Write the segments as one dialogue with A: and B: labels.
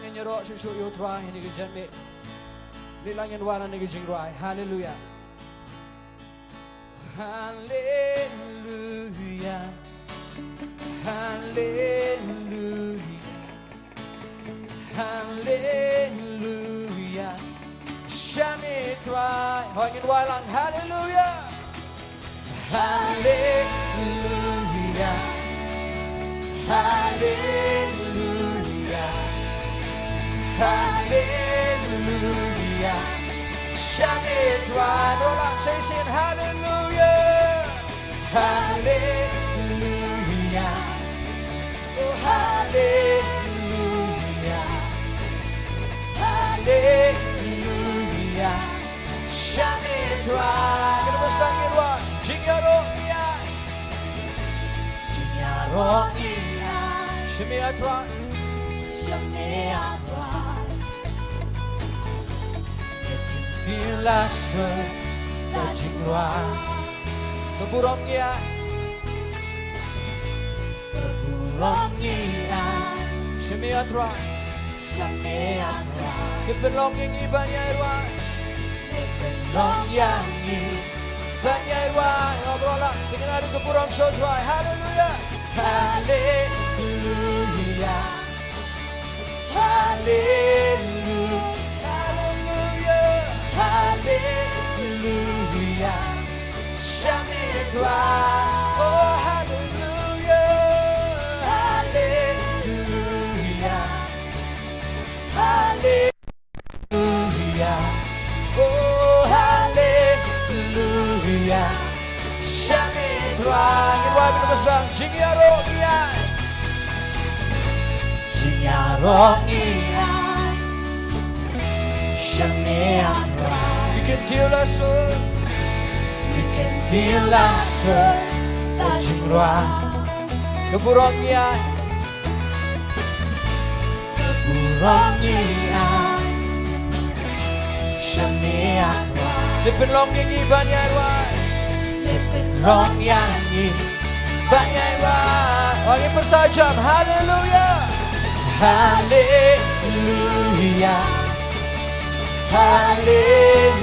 A: in your rock, show you try, and you can gently. Lilang and one and you can cry. Hallelujah. Hallelujah. Hallelujah. Hallelujah. Shami try. Hang in one lang. Hallelujah. Hallelujah. Hallelujah. Hallelujah. Shami try. No lang say sin hallelujah. Hallelujah. Oh hallelujah. Hallelujah. Shami try. Kita basta ngirwa. Jingaro iya. Jingaro iya. Shami try. Shami try. Dilasa tajingwa. Keburongnya Shemiatra Kepelong yang ibanya irwa Kepelong yang ibanya irwa Ngobrol lah dengan hari keburong sodra. Hallelujah. Hallelujah. Hallelujah. Hallelujah. Shamitra, oh hallelujah, hallelujah, hallelujah, oh hallelujah, Shamitra. Ingin wajib berserang, Jingyarongia, Jingyarongia, Shamitra. You can kill us all. Dilasa tajingwa keburongnya Shemiatra Lepelong yang ibanya irwa Lepelong yang ibanya irwa Wangi bertajam. Hallelujah. Hallelujah. Hallelujah.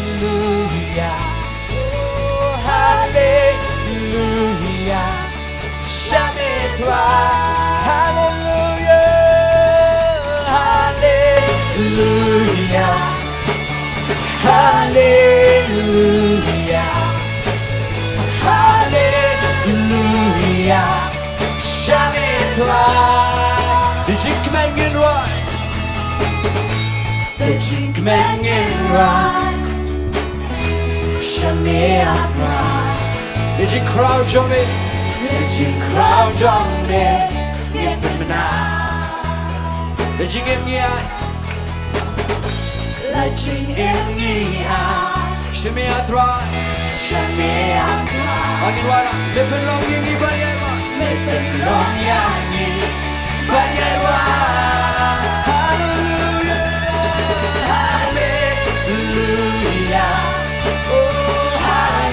A: Hallelujah. Shamitra. Hallelujah. Hallelujah. Hallelujah. Hallelujah. Shamitra. The Jingman in right. The Jingman in right. Shamiatra. Did you crowd on me? Did you crowd on me? Get me now. Did you give me eye? Let you give me eye. Shamiatra. Shamiatra. Angin warna. Lepin long yang ibayarwa. Lepin long yang ibayarwa. Hallelujah. Hallelujah.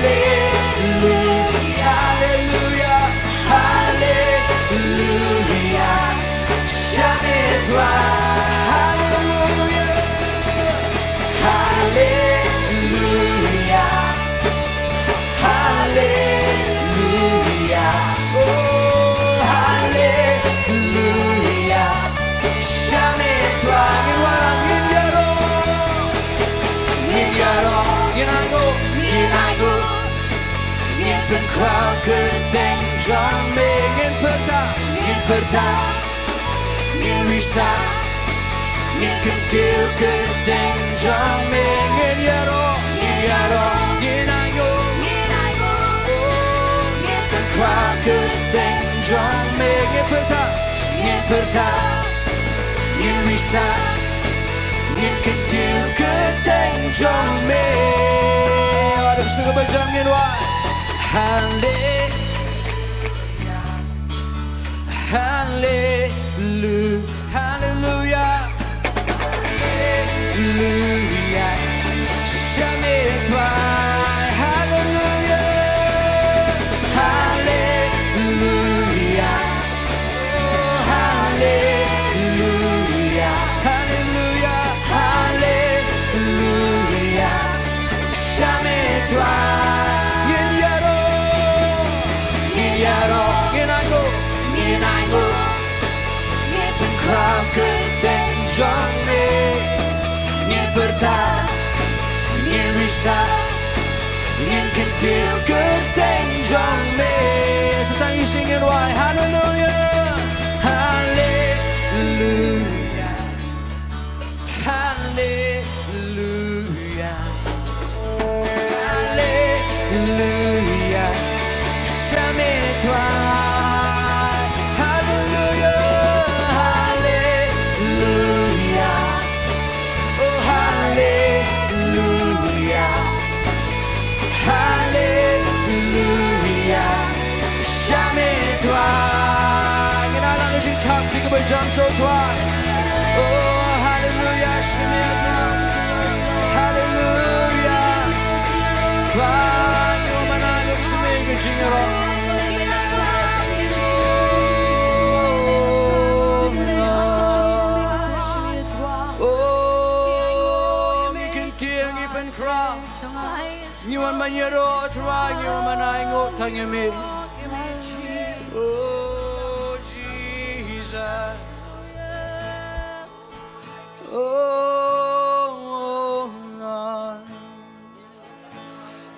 A: Hallelujah, hallelujah, hallelujah, oh hallelujah, Shamitwa, Yinago, Yimpen crowd kedeng jame Yimperta, Yirisa, Yinkentil kedeng jame Yaro, Yinago, Yimpen crowd kedeng jame Yimperta, Yirisa, Yinkentil kedeng jame. Ada kesukaan berjamnya dua. Hallelujah, hallelujah, hallelujah, hallelujah, Shamitwa, hallelujah, hallelujah, oh hallelujah, hallelujah. bertahan, ingin bisa, ingin kentil kertenjong me. So time you sing it right, hallelujah, hallelujah, hallelujah, hallelujah, jamais toi. Jump so toi, oh hallelujah, hallelujah, toi, nous manalo sumega Jingero, oh, mi can kill, mi can cry, you want my yero, try, you want my ingo, tanya me, oh Jesus. Oh, Lord,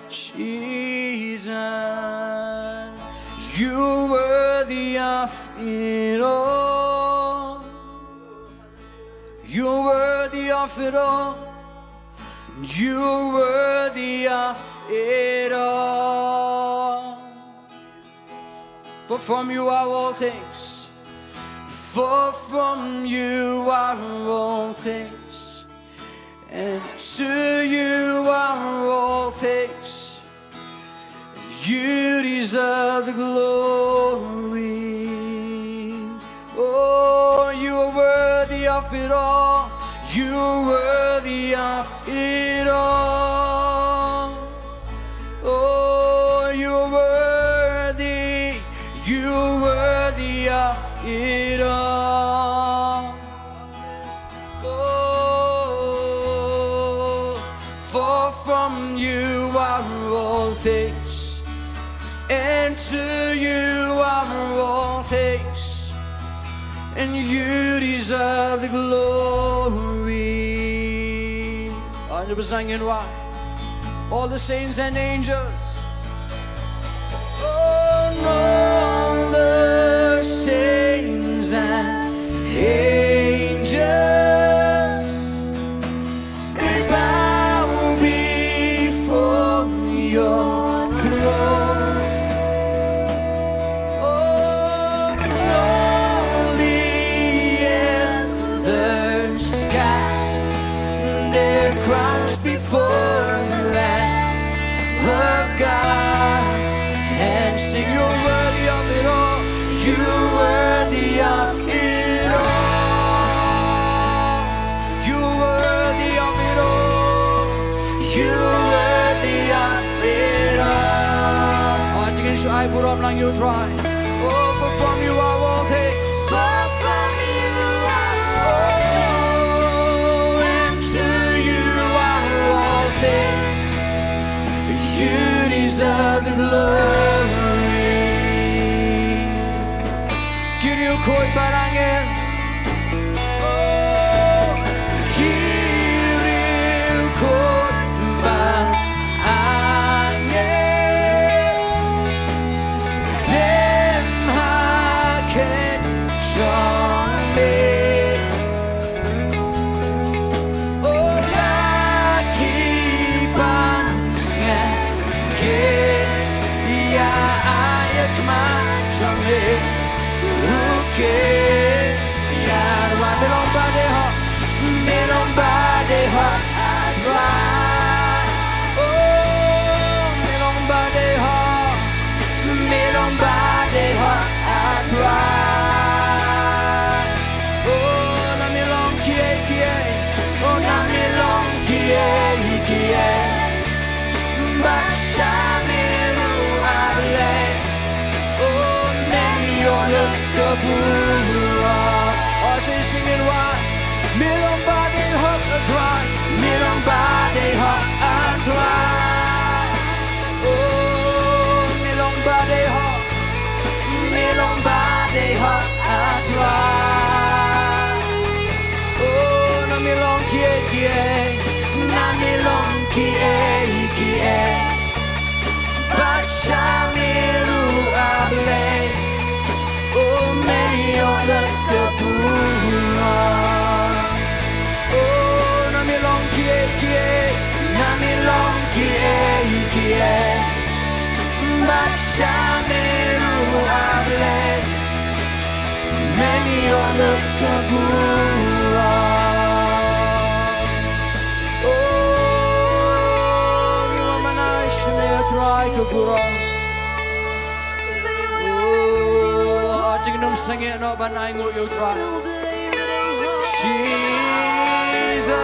A: Jesus, you're worthy of it all. You're worthy of it all. You're worthy of it all. For from you are all things. For from you are all things, and to you are all things. You deserve the glory. Oh, you are worthy of it all. You are worthy of it all. Oh, you are worthy. You are worthy of it all. Oh, for from you are all things, and to you are all things, and you deserve the glory. 100% why? All the saints and angels. Oh no, the saints and angels, they bow before your throne. Oh, lonely in the skies, their crowns before the Lamb of God, and sing you're worthy of it all. You're worthy of it all. You're worthy of it all. You're worthy of it all. I think it's I put up like you try. Oh, for from you are all things. For from you are all things. Oh, and to you are all things. You deserve the glory. Koi barangin, oh, kiriu koi barangin, dem haket chome, oh laki pansnya, ke ya ayak macamnya. Okay, yeah, me nobody hot, dry. Oh, me nobody hot, dry. Oh, na me long kie, oh na me long kie, baksha me ruale. Oh, me yone kabura. Oh, say singing why? Me nobody hot, dry. Me nobody hot, dry. Oh, me nobody hot, dry. Oh, na me long kie. Shameru able Many other kabura Oh Iwa manay Shamea try kabura Oh Ating nung sangye no banay ngu yu try Jesus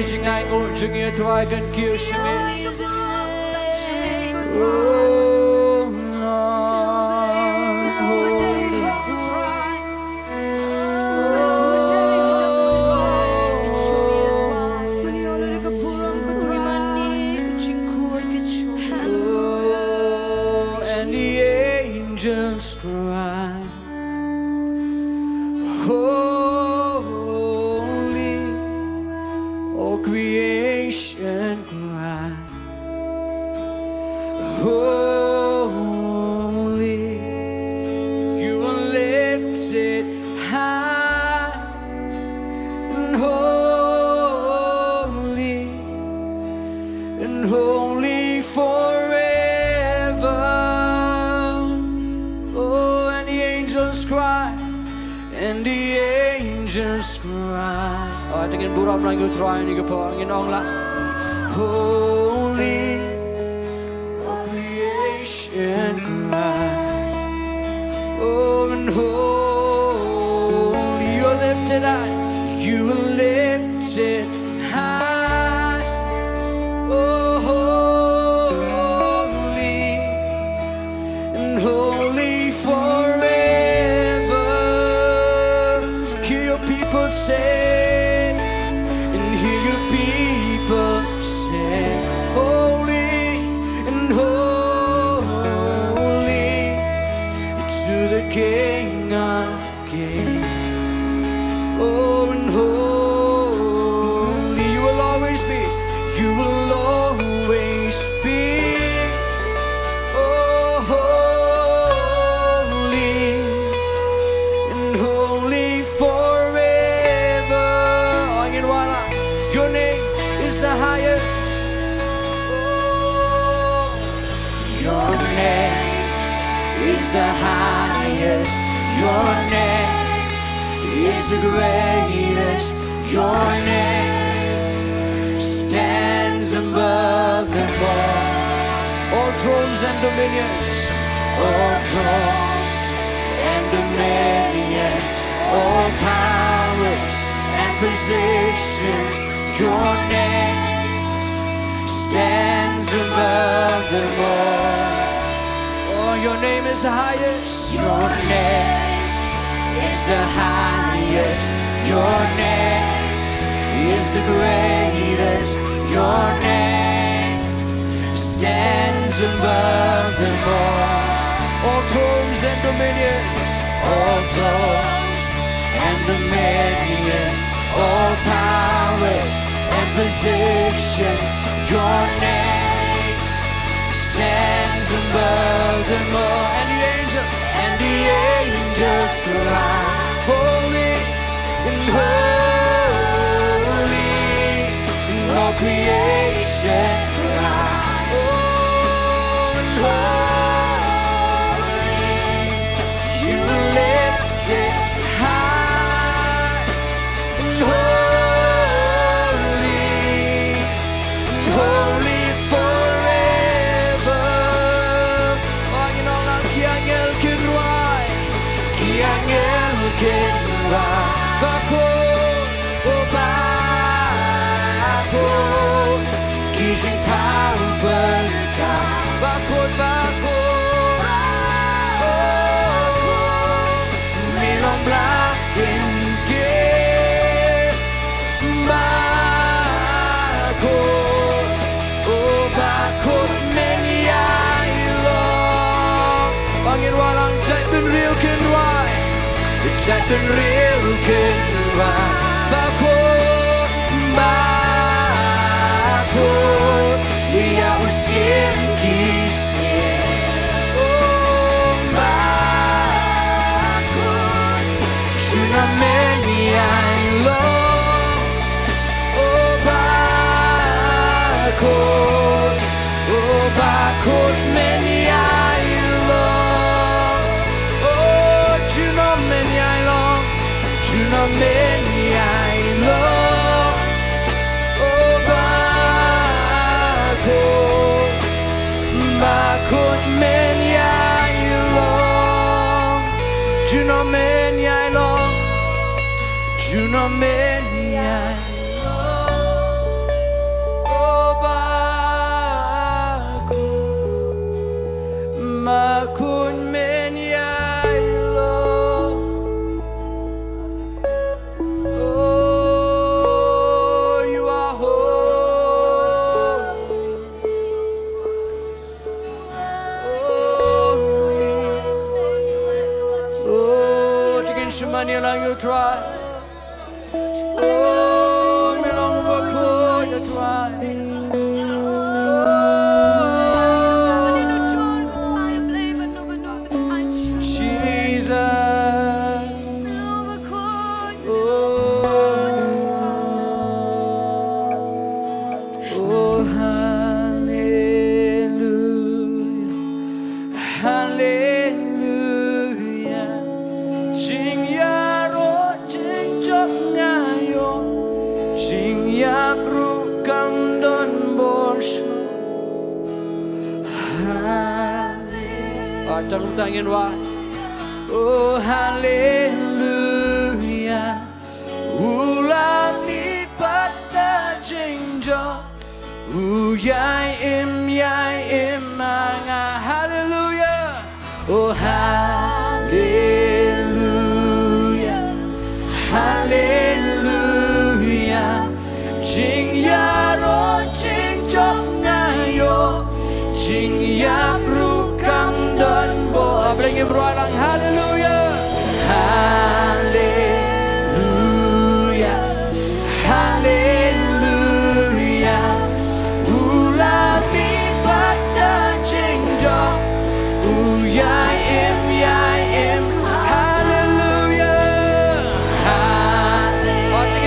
A: Jing I go jing it to I can kiss me. Oh and the angels cry. Creation cry, holy, you are lifted high, and holy forever. Oh, and the angels cry, and the angels cry. I think in Buram lang you try and you go in Nonglum. Holy, creation cry. Oh, and holy, you are lifted high. You are lifted high. Oh, holy, and holy forever. Hear your people say. King of Kings, oh and holy, you will always be, you will always be, oh holy, and holy forever. Your name is the highest, oh, your name is the highest, your name is the greatest, your name stands above them all thrones and dominions, all thrones and dominions, all powers and positions, your name stands above them all. Your name is the highest. Your name is the highest. Your name is the greatest. Your name stands above them all thrones and dominions, all thrones and dominions, all powers and positions. Your name stands above them all, and the angels cry, holy and holy, and all creation cry, oh and holy, you lift it high, and holy forever. Bakot, oh bakot, kishin tahu berkah. Bakot, bakot, oh, milong blakin ke. Bakot, oh bakot, meniyay long. Bangin walang chat ben real can why. Chat ben real can why. Bakot, bakot. could many I long. Oh, you know many I long. You know many I long. Oh, could many I long. You know many I long. You know many I long. Oh, could many I long. Oh, you are holy. Oh, tingin semani lang you try. Oh, me long ko you try. Jangan tangin wa. Oh hallelujah. Ulam lipat na jingjo. Yai im anga hallelujah. Oh hallelujah. Hallelujah. Jing ya ro jing jok na yo. Jing ya brukam don bo. Bring him roalang hallelujah. Hallelujah. Hallelujah. Ulami pada jingjo. Yai im hallelujah. Hallelujah.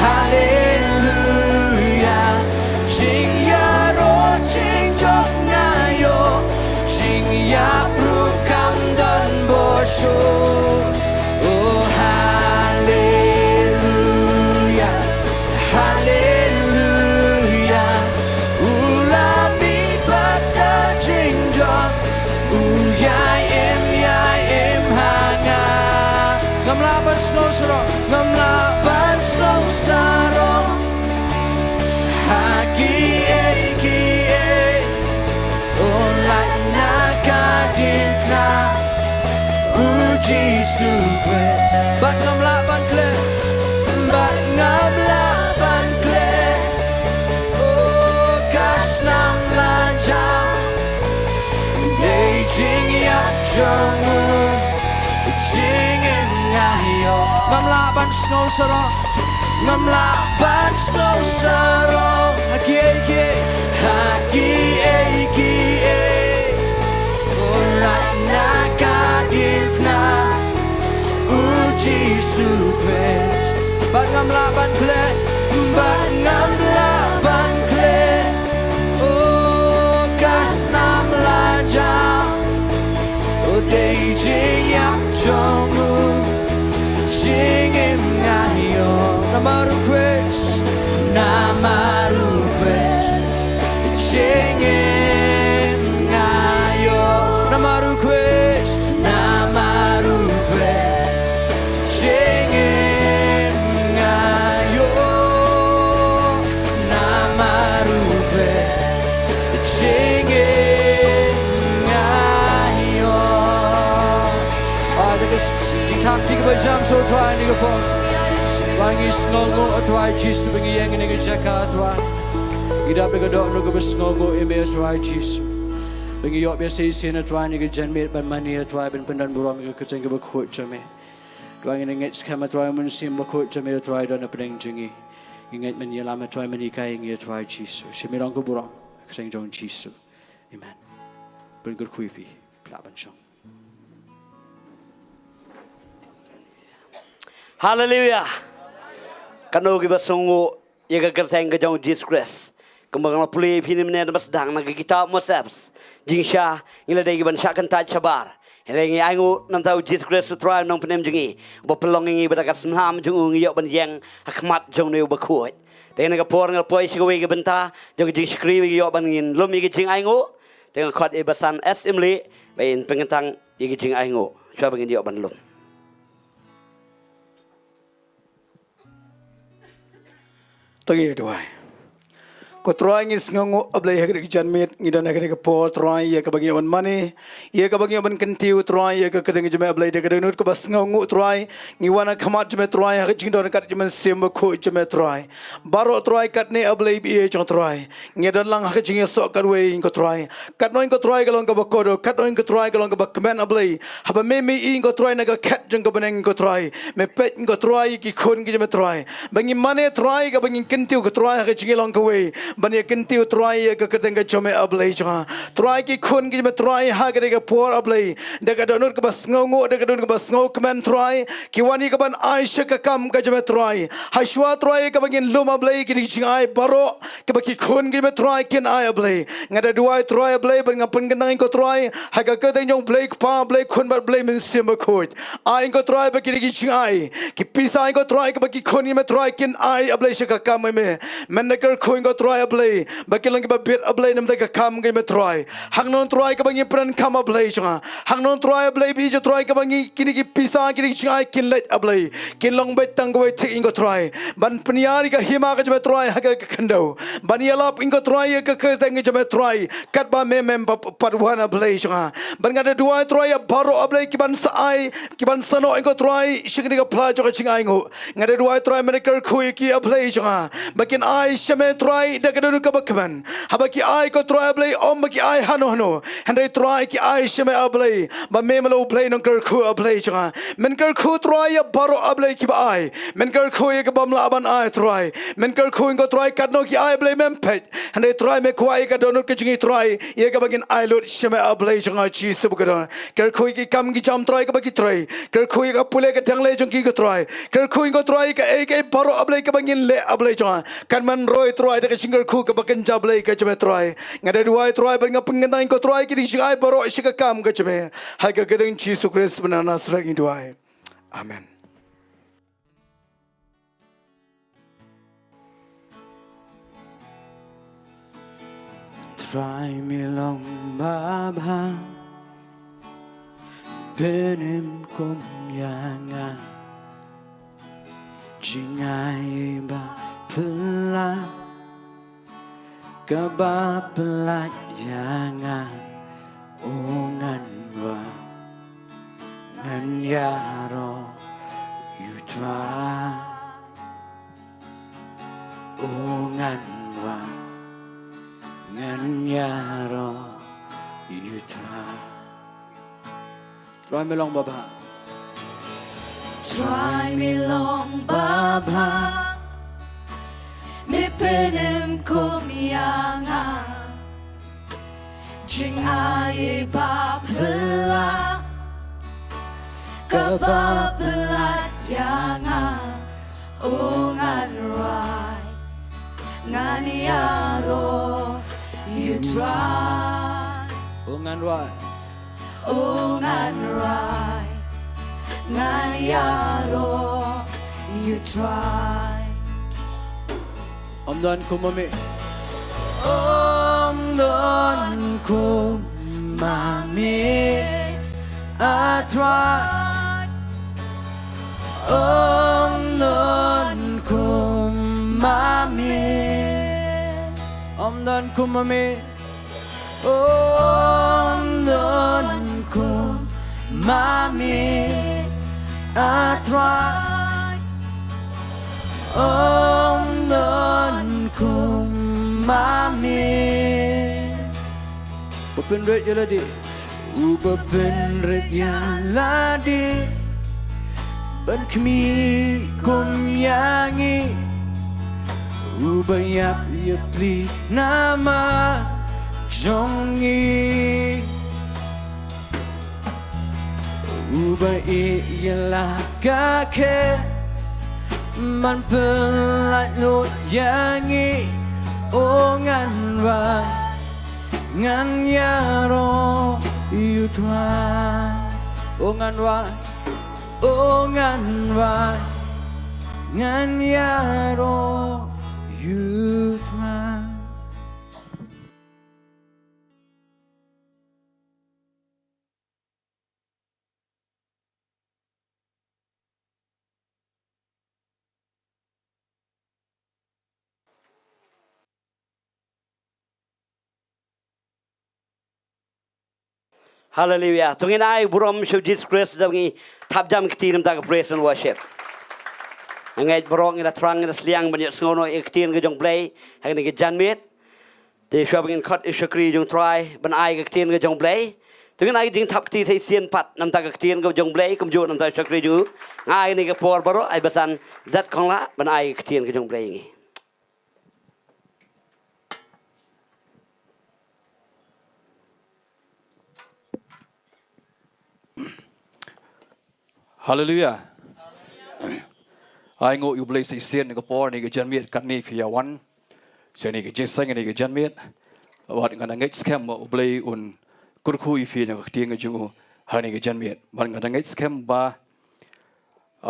A: Hallelujah. Jing ya ro jing jok na yo. Jing ya brukam don bo shu. Oh hallelujah. Hallelujah. Ulami pada jingjo. Yai im hanga. Ngamlaban snow saro. Ngamlaban snow saro. Haki eki Olak nakadintna Uji sukres Bat ngamlaban kle Bat ngamlaban kle Oh kasnam lajam Day jing yap jongu Jing ngayo Ngamlaban snow saro Ngamlaban snow saro Haki eki Olak nakadintna Uji sukres Bat ngamlaban kle Bat ngamlaban kle Oh kasnam lajam Oh day jing yap jongu Jing ngayo Namaru quest Jing ngayo Namaru quest Jing ngayo Namaru quest Jing ngayo This Jingtip tiga jam so try ni ko Wangi sngongo atwa Jisu bengi yang ni jaka atwa Ida begadok no ko sngongo eme atwa Jisu Bengi yok biasa isi atwa ni janmet ban mani atwa ben pendan buram ko keteng ko khot jame Wangi nget skam atwa mun sim ko khot jame atwa don apeng jingi Ingat men yelam atwa mani kai ngi atwa Jisu Shimirong ko buram keteng jong Jisu Amen Ben ko khuifi plaban chong
B: Hallelujah. Kanu kita sungguh ia kerja yang Jesus Christ. kembang pulih pini mana dapat sedang nak kita Moses Jingsyah ila dai ban syakan taj sabar Hengi aingu nam tahu Jesus Christ try nong penem jengi bopelong ngi badakat semham jung yok ban yang hakmat jong ne bakut tena ka por ngal poi sigawi ke Bynta jong jing skri yok ban ngin lum igi jing aingu tengah khot ibasan SMli bain pengentang igi jing aingu coba ngin yok ban lum
C: Tagi doai. Ko try ngis ngangu ablay hagre janmit ngidan hagre po try ya kabagi ban mani ya kabagi ban kentiu try ya ka kadang jame ablay de kadang nut ko bas ngangu try ngiwana khamat jame try hagre jingdon kat jame sem ko jame try baro try kat ne ablay bi jong try ngidan lang hagre jing sok kan we ko try kat noin ko try galong ka bakodo kat noin ko try galong ka bakmen ablay haba me ko try na ka kat jong ka baneng ko try me pet ko try ki khon ki jame try bangi mane try ka bangi kentiu ko try hagre jing long ka we bani kentiu try ka kadang ka jome ablay cha try ki khun ki me try ha ka por ablay de ka donut ka bas ngau de ka donut ka bas ngau kmen try ki wani ka ban aisha ka kam ka jome try hashwa try ka bangin lum ablay ki jing ai baro ka baki khun ki me try kin ai ablay ngada duai try ablay ban ngapun kenang ko try ha ka kadang jong blay pa blay khun bar blay min sim khoi ai ko try baki ki jing ai ki pisa ko try ka baki khun ki me try kin ai ablay sha ka kam me men ka khun ko try ablay bakilang ba bit ablay nam ka kam ga me try hangnon try ka bangi pran kam ablay changa hangnon try ablay bi je try ka bangi kini ki pisa kini ki chai kin let ablay kin long bet tang go tik ingo try ban pniari ka hima ka je me try ha ka khando ban yalap ingo try ka ka tang je me try kat ba me parwan ablay changa ban ga dua try baro ablay ki ban sai ki ban sano ingo try shigni ka pla jo ka chingai ngo ngade dua try me ka khu ki ablay changa bakin ai shame try da ka ka bakman habaki ai ko try ablay om ki ai hano handai try ki ai shame ablay ba memelo play non kar khu ablay changa men kar khu try ya baro ablay ki ba ai men kar khu ye ka bamla ban ai try men kar khu ko try kadno ki ai ablay mem pet handai try me khu ai ka donut ki jingi try ye ka bagin ai lot shame ablay changa chi sub ka kar khu ki kam ki jam try ka baki try kar khu ka pule ka tangle jong ki ko try kar khu ko try ka ai ka baro ablay ka bagin le ablay changa kan man roi try da ka jingar khu ka bakan jablay ka jame try ngada duai try bar ngapun ngai ko try ki jingai baro shika kam ka jame ha ka gedeng Jesus Christ banana sragi duai amen
A: try me long baba benim kum yanga jingai ba pula Kaba pelayangan ungan wa ngan yaro yutra ungan wa ngan yaro yutra Try me long baba
D: Try me long baba Me penem kumyanga Jing ai ba pela Kaba pelat yanga Ungan rai Ngan yaro You try
A: ungan wa
D: Ungan rai Ngan yaro You try
A: Om don kumami Om don kumami I try Om don kumami Om don kumami Om don kumami I try Om don kumami Bapin red ya ladi Bapin red ya ladi Ban kami kumyangi Ubayap ya pli nama jongi Ubai ya kake Man pelat lo yangi oh ngan vai ngan yaro you try oh ngan vai oh ngan vai ngan yaro you try.
B: Hallelujah. Tungin ay burom show Jesus Christ dangi tabjam kiti nam tak praise and worship. Ngai borong ina trang ina sliang banyak ngono iktin ke jong play hang ni ke janmit. Te shwa bangin cut ishakri jong try ban ai ke tin ke jong play. Tungin ay ding tap kiti thai sien pat nam tak ktin ke jong play kum jo nam tak ishakri ju. Ngai ni ke por baro ai basan zat Khonglah ban ai ke tin ke jong play ngi.
E: Hallelujah. I ngo you bless sien ni ko ni ke janmiet kat ni fi yawan. Seni ke jesang ni ke janmiet. Wat ngana ngek scam mo blay un kurkhui fi ni ke tieng jungu ha ni ke janmiet. Wat ngana ngek scam ba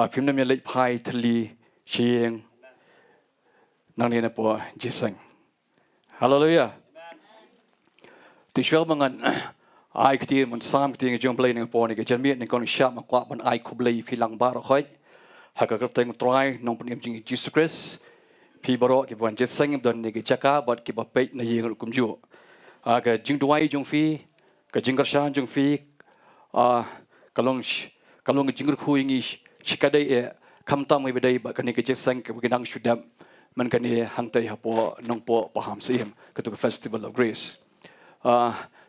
E: phim nam lek phai thli chieng nang ni na po jesang. Hallelujah. Ti shel mangan ai kti mun sam kti jong play ning po ni ke janmiet ni kon sha ma kwa ban ai khublei fi lang bar khoi ha ka teng try nong pnem jing Jesus Christ pi baro ki bon jesang don ni ke chaka bot ki ba pe na yeng kum ju a ka jing duai jong fi ka jingker shan jong fi kalong jingker khui ngi shikadai e kham tam mai bedai ba ka ni ke jesang ke ginang shudam man ka ni hang tai ha po nong po paham sim ka tu festival of grace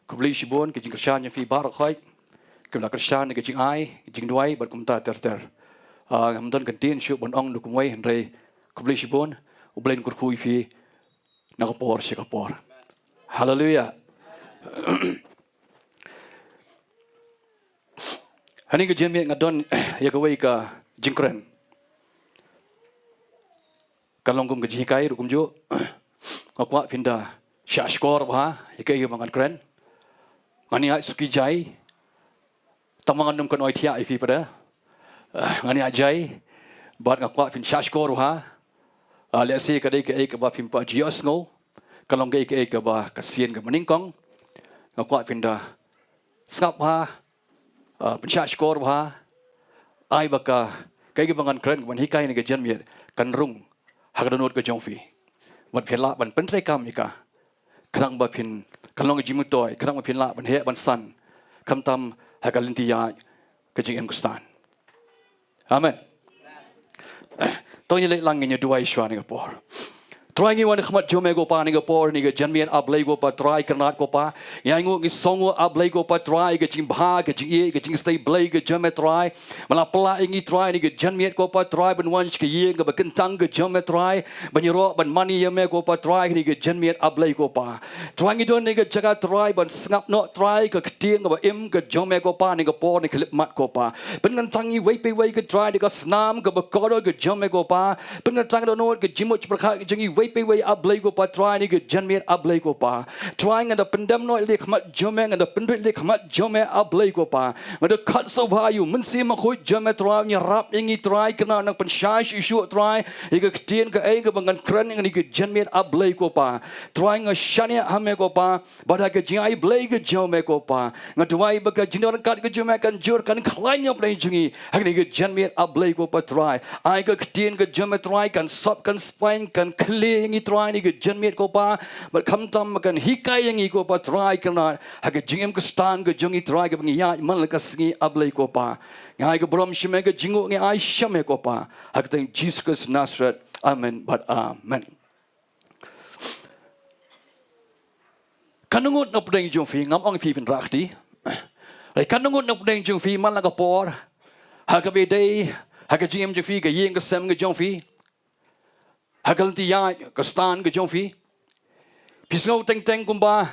E: kubli shibon ke jing kershan fi bar khoi ke la kershan ke jing ai jing duai bar kum ta ter hamdan kan tin shu bon ong du kum wai henre kubli shibon ublen kur khui fi na ko por shi ka por hallelujah hani ke jemi ngadon ya ka wai ka jingkren kalong kum ke jikai ru kum jo akwa finda shashkor ba ya ke mangan kren ngani ai suki jai tamangan num kan oi thia ai fi pada ngani ajai bat ngakwa fin shashkor ha le si ka dei ke ai ka ba fin pa jios ngo kalong ge ke ai ka ba kasien ka maningkong ngakwa fin da skap ha pen shashkor ha ai ba ka kai ge bangan kren ban hikai ni ge janmiet kan rung hakdanot ka jongfi wat phela ban pen trai kam ika krang ba phin kalong jimu toy krang ba phin la ban he ban san kam tam hakalintia ke jing em kustan amen to ni le lang ni duai shwa ni por try ngi wan khmat jome go pa ni go por ni ge janmian ablai go pa try karnat go pa ya ngu ngi songo ablai go pa try ge jing bha ge jing ye ge jing stay blai ge jome try mala pla ngi try ni ge janmian go pa try ban wan ke ye ge ba kentang ge jome try ban ro ban mani ye me go pa try ni ge janmian ablai go pa try ngi don ni ge jaga try ban snap no try ge tieng ge ba im ge jome go pa ni ge por ni klip mat go pa ban ngan tang ni wei pe wei ge try ni ge snam ge ba ko do ge jome go pa ban ngan tang do no ge jimuch prakha ge jing wei pe wei ablai go pa try ni ge janmiet ablai go pa trying and the pendam no le khmat jome and the pendrit le khmat jome ablai go pa ngada khat so ba yu mun si ma khoi jome try ni rap ngi try kana nang pen shai shu try ge tien ge ai ge bangan kran ngi ge janmiet ablai go pa trying a shania hame go pa bada ge jing ai blai ge jome go pa ngadwai ba ge jinor kat ge jome kan jur kan khlain up nei jingi hang ge janmiet ablai go pa try ai ge tien ge jome try kan sop kan spine kan kle ngi try ni ge janmiet ko pa but kham tam kan hikai ngi ko pa try kana ha ge jingem ko stan ge jongi try ge ngi ya man la ka sngi ablai ko pa ngai ge brom shime ge jingu ngi ai shame ko pa ha ge Jesus Nazareth amen but amen kanungut no pdeng jong fi ngam ong fi fin rakti ai kanungut no pdeng jong fi man la ka por ha ge be dei ha ge jingem jong fi ge yeng ge sem ge jong fi hagalti ya kastan ge jong fi pisno teng teng kumba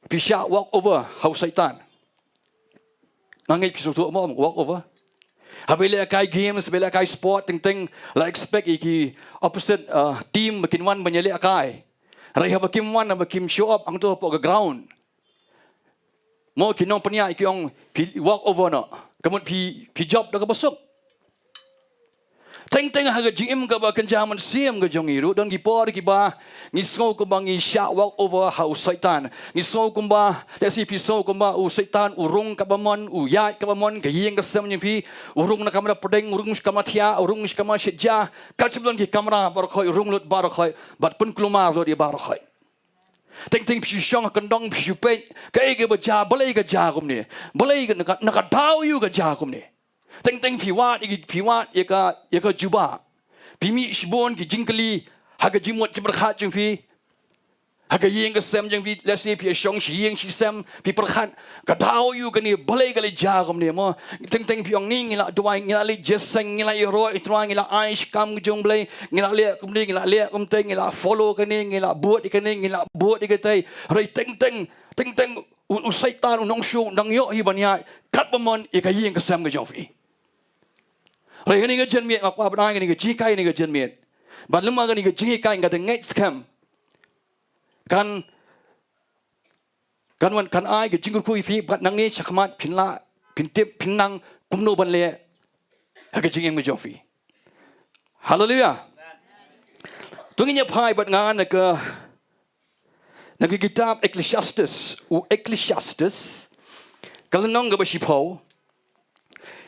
E: pisha walk over how satan nangai pisu tu mo walk over habile kai games bele kai sport teng teng la expect iki opposite team makin wan banyale akai Rai habakim wan habakim show up ang to po ke ground. Mo kinong penia ikyong walk over no. Kemun pi job dah besok. Teng-teng haga jingim ka ba kenjaman siam ka jong iru dang gipor giba ngisau ko bang isya walk over hau syaitan. Ngisau ko ba dasi pisau ko ba u syaitan urung ka bamon u yai ka bamon ka yeng ka sem pi urung na kamera pedeng urung skama thia urung skama sejah kal sebelum ki kamera bar khoi urung lut bar khoi bat pun kelumar lo di bar khoi. Teng-teng pi syong kendong pi pe ka ege ba ja balai ka ja kum ni. Balai ka nak dau yu ka ja kum ni. Teng-teng piwat ya ka juba. Pimi sibon ki jingkeli haga jimot ciberkhat jeng pi. Haga yeng ka sem jeng pi let's say pi syong si yeng si sem pi perkhat ka dau yu ka ni balai ka le ja kum ni mo. Teng-teng piong ni ngila duai ngila le jeseng ngila iro itwa ngila aish kam jong blai ngila le kum ni ngila le kum teng ngila follow ka ni ngila buat ka ni ngila buat ka tai. Rai teng-teng usaitan unong syu nang yo hi banya kat bamon ya ka yeng ka sem ka jong pi. Rai ni ka jen miet ngakwa bana ni ka jikai ni ka jen miet. Ban luma ka ni ka jikai ka de ngait scam. Kan wan kan ai ka jingkur kui fi bat nang ni syakmat pinla pintip pinang kumno ban le. Ha ka jingem ka jong fi. Hallelujah. Tunginya pai bat ngan ka nagi kitab Ecclesiastes kalenong ka ba sipaw.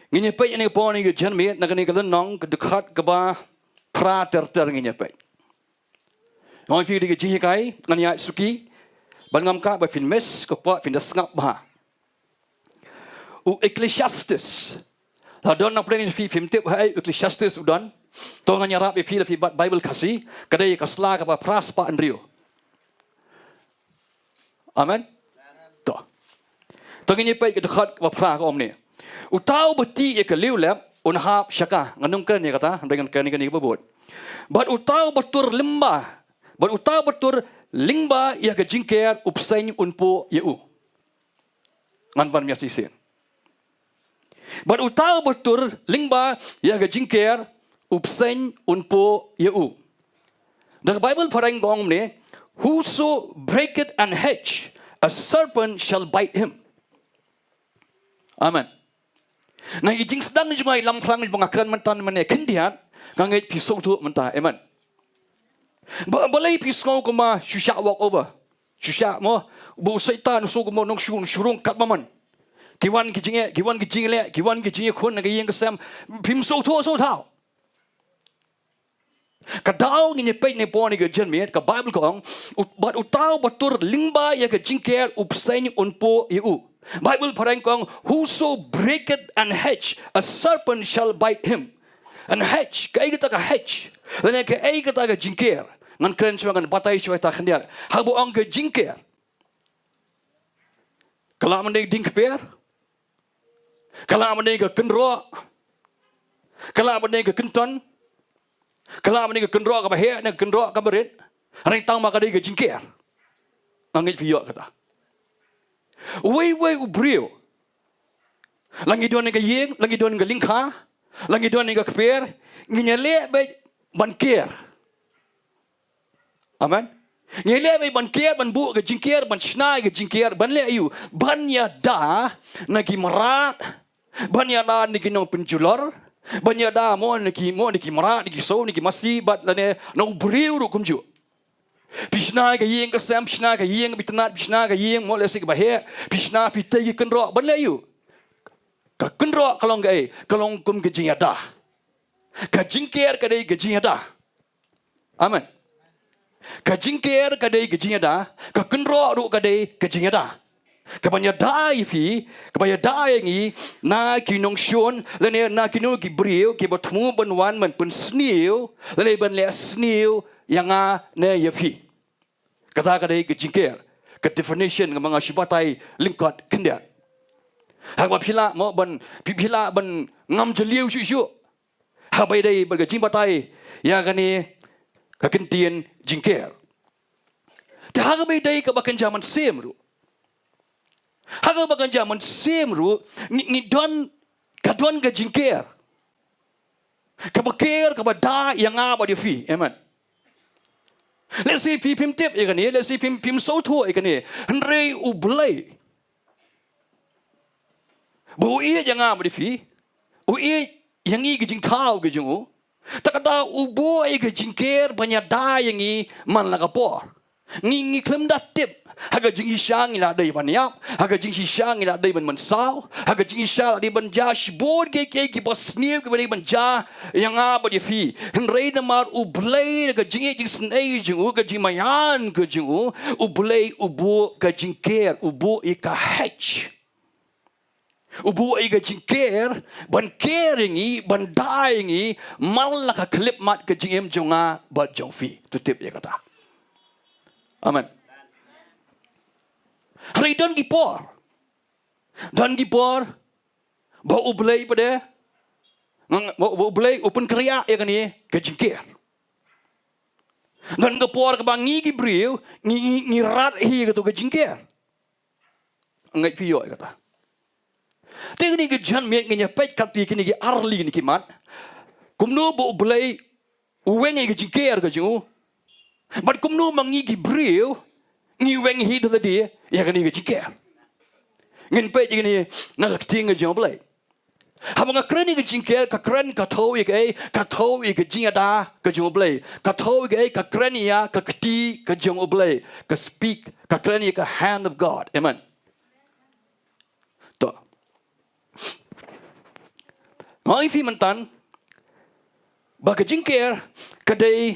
E: Nginya pe ni po ni jan mi na ni kalenong ka dekat ka ba pra ter nginya pe. Ngon fi di ji kai ngania suki ban ngam ka ba fin mes ka pa fin dasngap ba. U Ecclesiastes la don na preng fi tip hai Ecclesiastes udan. To nganya rap fi la fi Bible kasi kadai kasla ka ba pras pa andrio. Amen. To. To nginya pe ka dekat ka pra ka om ni. Utau beti ya ke liu lep unhap syaka nganung kan ya kata dengan kan ni bebot. But utau betur limba. But utau betur lingba ya ke jingker upsain unpo ya u. Ngan ban miasi sin. But utau betur lingba ya ke jingker upsain unpo ya u. The Bible parang gong ni whoso breaketh an hedge a serpent shall bite him. Amen. Nah, ijing sedang juga lam perang pengakran mentan mana kendiat ngangai pisau tu mentah, amen. Balai pisau kuma susah walk over, susah mo bu syaitan usul kuma nong surung kat maman. Kiwan kijinge kun nagai yang kesam pisau tu so tau. Kadau ni nyepet ni pon ni kejen miet ke Bible kong, but utau betur lingba ya ke jingker upsain unpo iu. Bible parang kong whoso breaketh an hedge a serpent shall bite him. An hedge kai kita ka hedge. Dan ke ai kita ka jingker. Ngan keren cuma ngan batai cuma tak kendiat. Habu ang ke jingker. Kalau mending ding keper. Kalau mending ke kendro. Kalau mending ke kenton. Kalau mending ke kendro ka bahaya dan kendro ka berit. Hari tang maka dia ke jingker. Angit fiok kata. Wei ubrio. Langi duan nga yeng, langi duan nga lingkha, langi duan nga keper, nginyale bay banker. Amen. Nginyale bay banker, ban bu ga jingker, ban snai ga jingker, ban le ayu, ban ya da nagi marat, ban ya da nagi no penjulor, ban ya da mo nagi marat, nagi so, nagi masi bat lane no ubrio ru kumju. Pisna ka yeng ka sam pisna ka yeng bitnat pisna ka yeng mo lesi ka bahe pisna pitai ki kendro ban le yu ka kendro kalong ga kalong kum ke jingada ka jingker ka dei ke jingada amen ka jingker ka dei ke jingada ka kendro ru ka dei ke jingada ka banya dai fi ka banya dai ngi na kinong shon lene na kinu ki brio ki botmu ban wan man pun snew lene ban le snew yang ne yapi kata kadai ke jingker ke definition ng mga sibatay lingkot kendiat haba pila mo ban pila ban ngam jeliu syu habai dai ba jingbatay ya gani ka kentien jingker te habai dai ka bakan zaman semru haga bakan zaman semru ni don kadon ka jingker ka baker ka bada yang ba di fi amen. Let's see pim tip ikan ni. Let's see pim so tu ikan ni. Henry ublay. Bu iya jangan berifi. U iya yang i ke jingtau ke jungu. Tak ada ubu i ke jingker banyak dah yang i man lakapor. Ngi klem datip. Haga jing isang ila day ban yap. Haga jing isang ila day ban mansau. Haga jing isang di ban jash board ke bos sneer ke ban ja yang apa dia fi. Henry namar ublay ke jing snei jungu ke jing mayan ke jungu. Ublay ubu ke jingker ubu i ka hatch. Ubu ai ga jingker ban keringi ban daingi malaka klip mat ke jingem jonga bat jongfi tu tip dia kata. Amen. Hari dan gipor ba ublay pada ba ublay open kriya ya kan ni ke jingker. Dan gipor ke bangi gibriu ngi rat hi ke tu ke jingker. Ngai fiyo kata. Tengok ni kejan miat ngenya pet kati kini ke arli ni kimat. Kumno bo belai uweng ke jingker ke jungu. But kumno mangi gibril ngi weng hi tu tadi ya kini ke jingker. Ngin pet kini nak ting ke jong belai. Habang keren ke jingker ka keren ka thau ke jingada ke jong belai. Ka thau ke ka keren ya ka keti ke jong belai. Ka speak ka keren ka hand of God. Amen. Ngai fi mentan bagi jingker kadai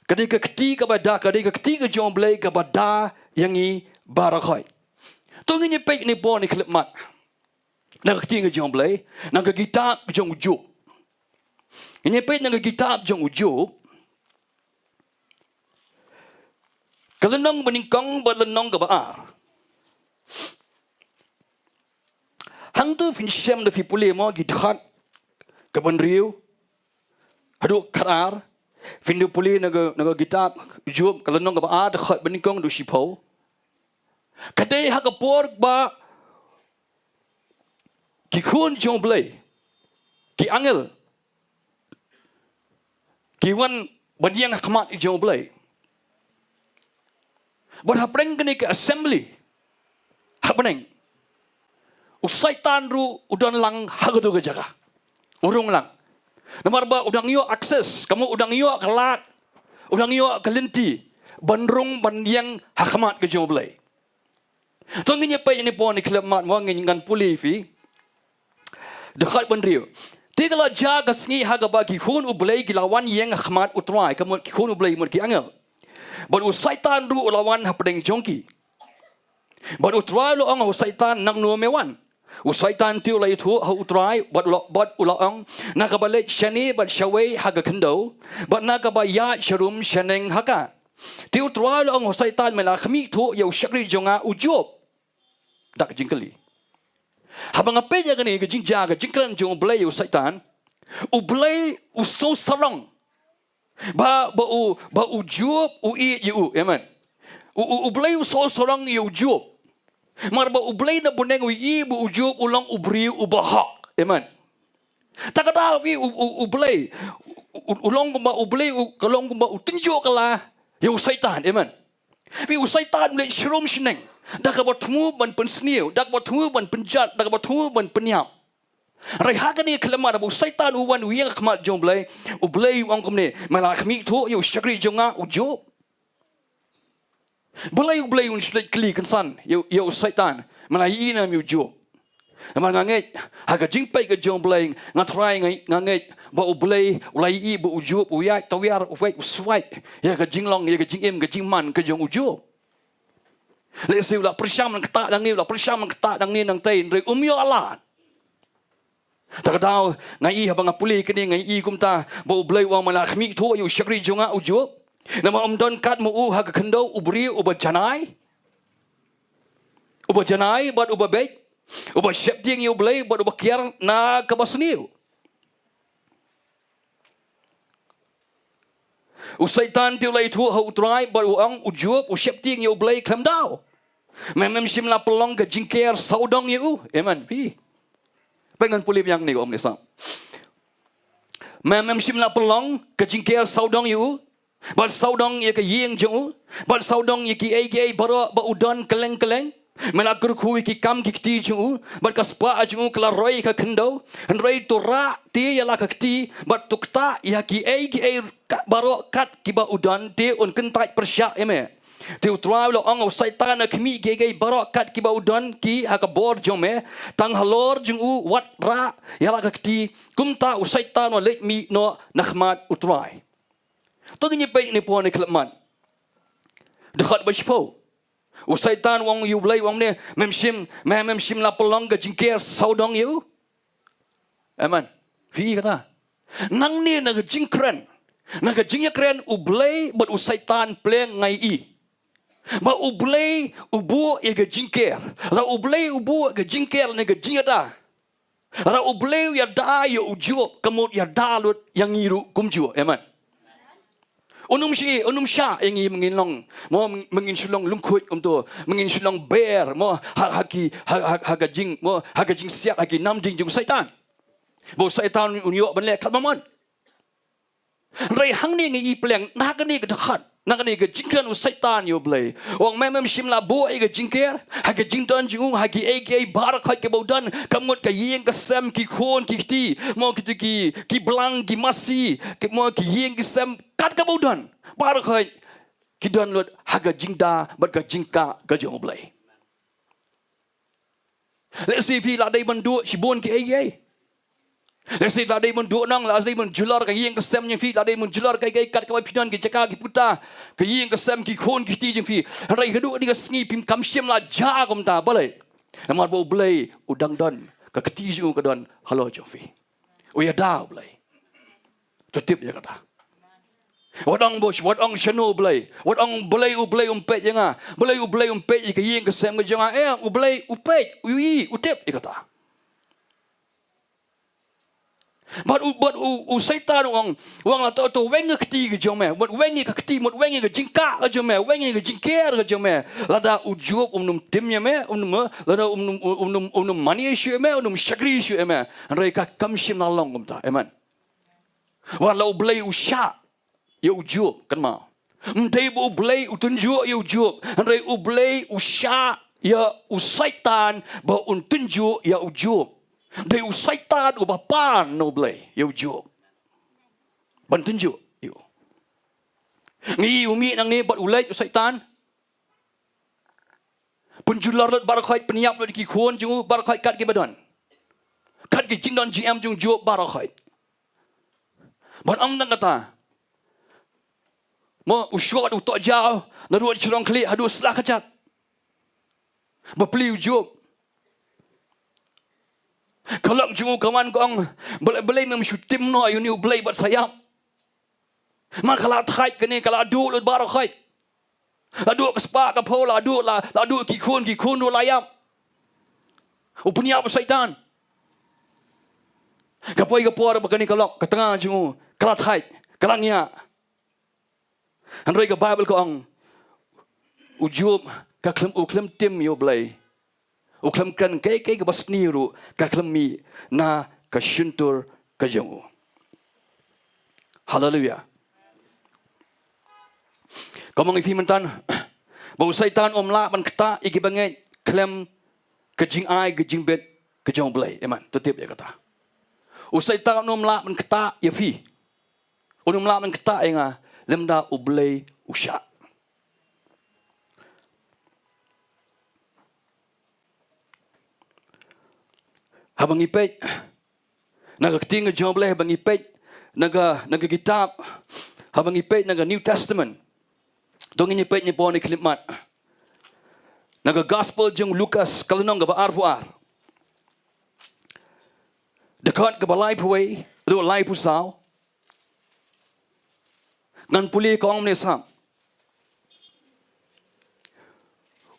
E: ke keti ke bada kadai ke keti ke jomblay ke bada yang i barakhoi. Tu ngi pek ni bon ni klip mat. Nak keti ke jomblay, nak ke kitab jong ujuk. Ngi pek nak ke kitab jong ujuk. Kelenong meningkong berlenong ke baar. Hang tu fin syam de fi pule mo gi khat ke ban riu hadu kharar fin du pule naga kitab jub kalau nong ba ad khat ban kong du sipo kadai ha ka por ba ki khun jong blai ki angel ki wan ban yang khmat jong blai ban ha preng kene ke assembly ha beneng Usaitan ru udan lang hagadu ke jaga. Urung lang. Nomor ba udang yo akses. Kamu udang yo kelat. Udang yo kelinti. Bandrung bandiang hakmat ke joblay. Tu nginya pa ini pon ni kelmat mo ngingan puli fi. Dekat bandrio. Tigala jaga sngi haga bagi khun ublay gilawan yang hakmat utrai. Kamu khun ublay mo ki angel. Ban usaitan ru ulawan hapdeng jongki. Ban utrai lo ang usaitan nang no mewan. Usaitan tiu lai tu ha utrai bat ulaong nakabalik shani bat shawai haga kendo bat nakabaya sharum shaneng haga tiu utrai lo ang usaitan mela khami tu yau shakri jonga ujob dak jingkeli habang ape ja gani ke jingja ke jingkran jong blai usaitan ublai uso sarong ba ujob u i yu amen ublai uso sarong yu ujob Marba ublay na buneng ui bu ujub ulang ubriu ubahak. Amen. Tak ada wi ublay ulang kumba ublay kalong kumba utinjo kala ya usaitan. Amen. Wi usaitan mulai shrum shineng. Dak bertemu ban pensniu, dak bertemu ban penjat, dak bertemu ban penyap. Rehakan ni kelemahan usaitan uwan yang khmat jomblay ublay uang kumne malakmi tu ya syakri jonga ujub. Belai un slit kli kansan yo saitan malai ina mi jo amal nganget haga jingpai ke jong blai ngatrai nganget ba ublai ulai i bu ujo uyak tawiar uwek uswai ya ke jinglong ya ke jingim ke jingman ke jong ujo lesi ulah persyam nang ketak dang ni ulah persyam nang ketak dang ni nang tain rek umyo alat tak dau ngai habang apuli ke ni ngai kumta ba ublai wa malakhmi tu yo syakri jonga ujo Nama don kat mu haga kendo ubri uba janai buat uba baik uba syepting yu blai buat uba kiar na kabasniu usaitan tiu lai tu ha utrai buat uang ujub usyepting yu blai klem dau memem simla pelong ke jingker saudong yu amen pi pengen pulip yang ni om ni sam memem simla pelong ke jingker saudong yu Bat saudong ye ke yeng jong, bat saudong ye ki ai baro ba udan keleng. Melakur kui ki kam ki kti jong, bat kaspa jong kala roi ka kendo, han roi to ra ti ya la ka kti, bat tukta ya ki ai baro kat ki ba udan te on kentai persya eme. Te utraw lo ang saitan na kmi ge baro kat ki ba udan ki ha ka bor jong me, tang halor jong u wat ra ya la ka kti, kumta saitan no let mi no nakhmat utrai. To gini pe ni po ni kelman. Dekat bashpo. Usaitan wong you blay wong ne memshim la pelong ke jingker saudong you. Amen. Fi kata. Nang ni na jingkren. Na jingkren u blay but usaitan pleng ngai I. Ba u blay ubu ye ke jingker. Ra u blay ubu ke jingker ne ke jingata. Ra u blay ya da yo ujo kemut ya dalut yang ngiru kumju. Amen. Unum sya yang mengin long mo mengin Shillong lungkut tu mengin Shillong bear mo haga jing siap hagi nam jing saitan bo saitan unyo benle kat mamon rai hang ni ngi pleng na ka ni ka dekat na ka ni ka jingkan saitan yo blai wong mem shim la bo ai ka jingker haga jington jing hagi ai barak hai ke bodan kamut ka yeng ka sem ki khon ki ti mo ki blang ki masi mo ki yeng ki sem kat ka bodan barak hai ki don lot haga jingda bat ka jingka ka jong blai. Let's see if he la dai bandu si bon ki ai. Let's say la dai mun do nang la dai mun jular ka yeng ka sem nyang fi la dai mun jular ka kat ka pinon ki jaka ki puta ka yeng ka sem ki khon ki ti jing fi rai ka du di ka sngi pim kam siam la ja kom ta balai namar bo blai udang don ka kti ju ka don halo jong fi o ya da blai to tip ya kata wadang bos wadang shano blai wadang blai umpet janga blai umpet ka yeng ka sem ka janga u blai upet u tip ya kata. But saitan wang la to weng kti ke jong me but weng ke kti mot weng ke jingka ke jong me weng ke jingker ke jong me lada ujob num timnya me lada mani shu me shagri shu me rai ka kam shim na long kom ta amen wa lo blai usha ye ujob kan ma mdei bo blai utunju ye ujob rai u blai usha ya usaitan ba untunju ya ujob. They usaitan ubapan no blay yo jo. Banten jo yo. Ngi umi nang ni bat ulai usaitan. Penjular lot barakai peniap lot ki khon ju barakai kat ki badan. Kat ki jingdon GM jung jo barakai. Ban am nang kata. Mo usyo adu tok jauh na ruat Shillong klik adu selah kacat. Bepli jo. Kalau jungu kawan kong boleh memsyutim no you boleh buat sayap. Mak kalau thai ke ni kalau adu lut baru khai. Adu ke spa ke pola adu ki khun do layap. Upunya apa syaitan. Kapoi begini kalau ke tengah jungu kalau thai kalau nya. Andai ke Bible kong ujub ka klem tim yo boleh. Uklam kan kai ke basni ru ka klemi na ka shuntur ka jangu. Hallelujah. Kamang ifi mentan bau saitan omla ban kata iki bangai klem ke jing ai ke jing bet ke jang blai amen tetep ya kata. Usaitan omla ban kata ya fi. Omla ban kata nga lemda ublai usha. Habang ipet naga keting jom boleh habang ipet naga kitab habang ipet naga New Testament dong ini ipet ni pon iklimat naga gospel jeng Lukas kalau nong ga arfuar dekat ke balai puai do lai pusau ngan puli kong nesam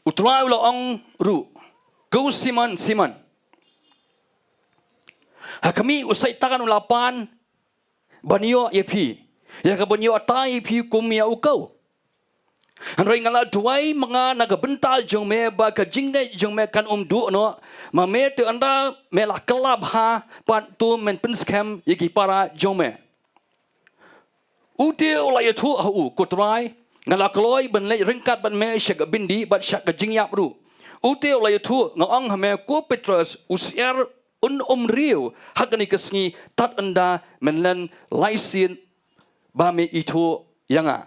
E: utrai lo ong ru go siman Hakami usaitan ulapan banyo yepi. Ya ka banyo atai pi kumia ukau. Hanrai ngala duai mga nagabental jong me ba ka jingne jong me kan du no. Ma me tu anda me la kelab ha pan tu men penskem yiki para jong me. Utia ulai tu au kutrai ngala kloi ban le ringkat ban me syak bindi bat syak jingyap ru. Utia ulai tu ngong hame ko Petrus usiar riu hakani kesngi tat anda menlen laisin bame itu yanga.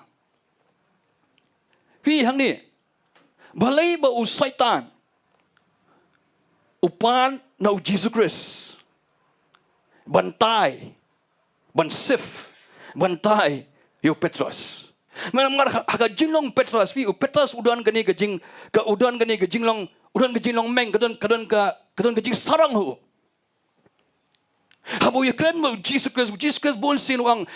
E: Pi hang ni balai ba usaitan upan na Jesus Christ bantai ban sif bantai yo Petrus. Mengar haga jinglong Petrus pi Petrus udan gani gajing ka udan gani gajinglong udan gajinglong meng kadon gajing sarang hu. Habu yakren mo Jesus Christ bon sin wang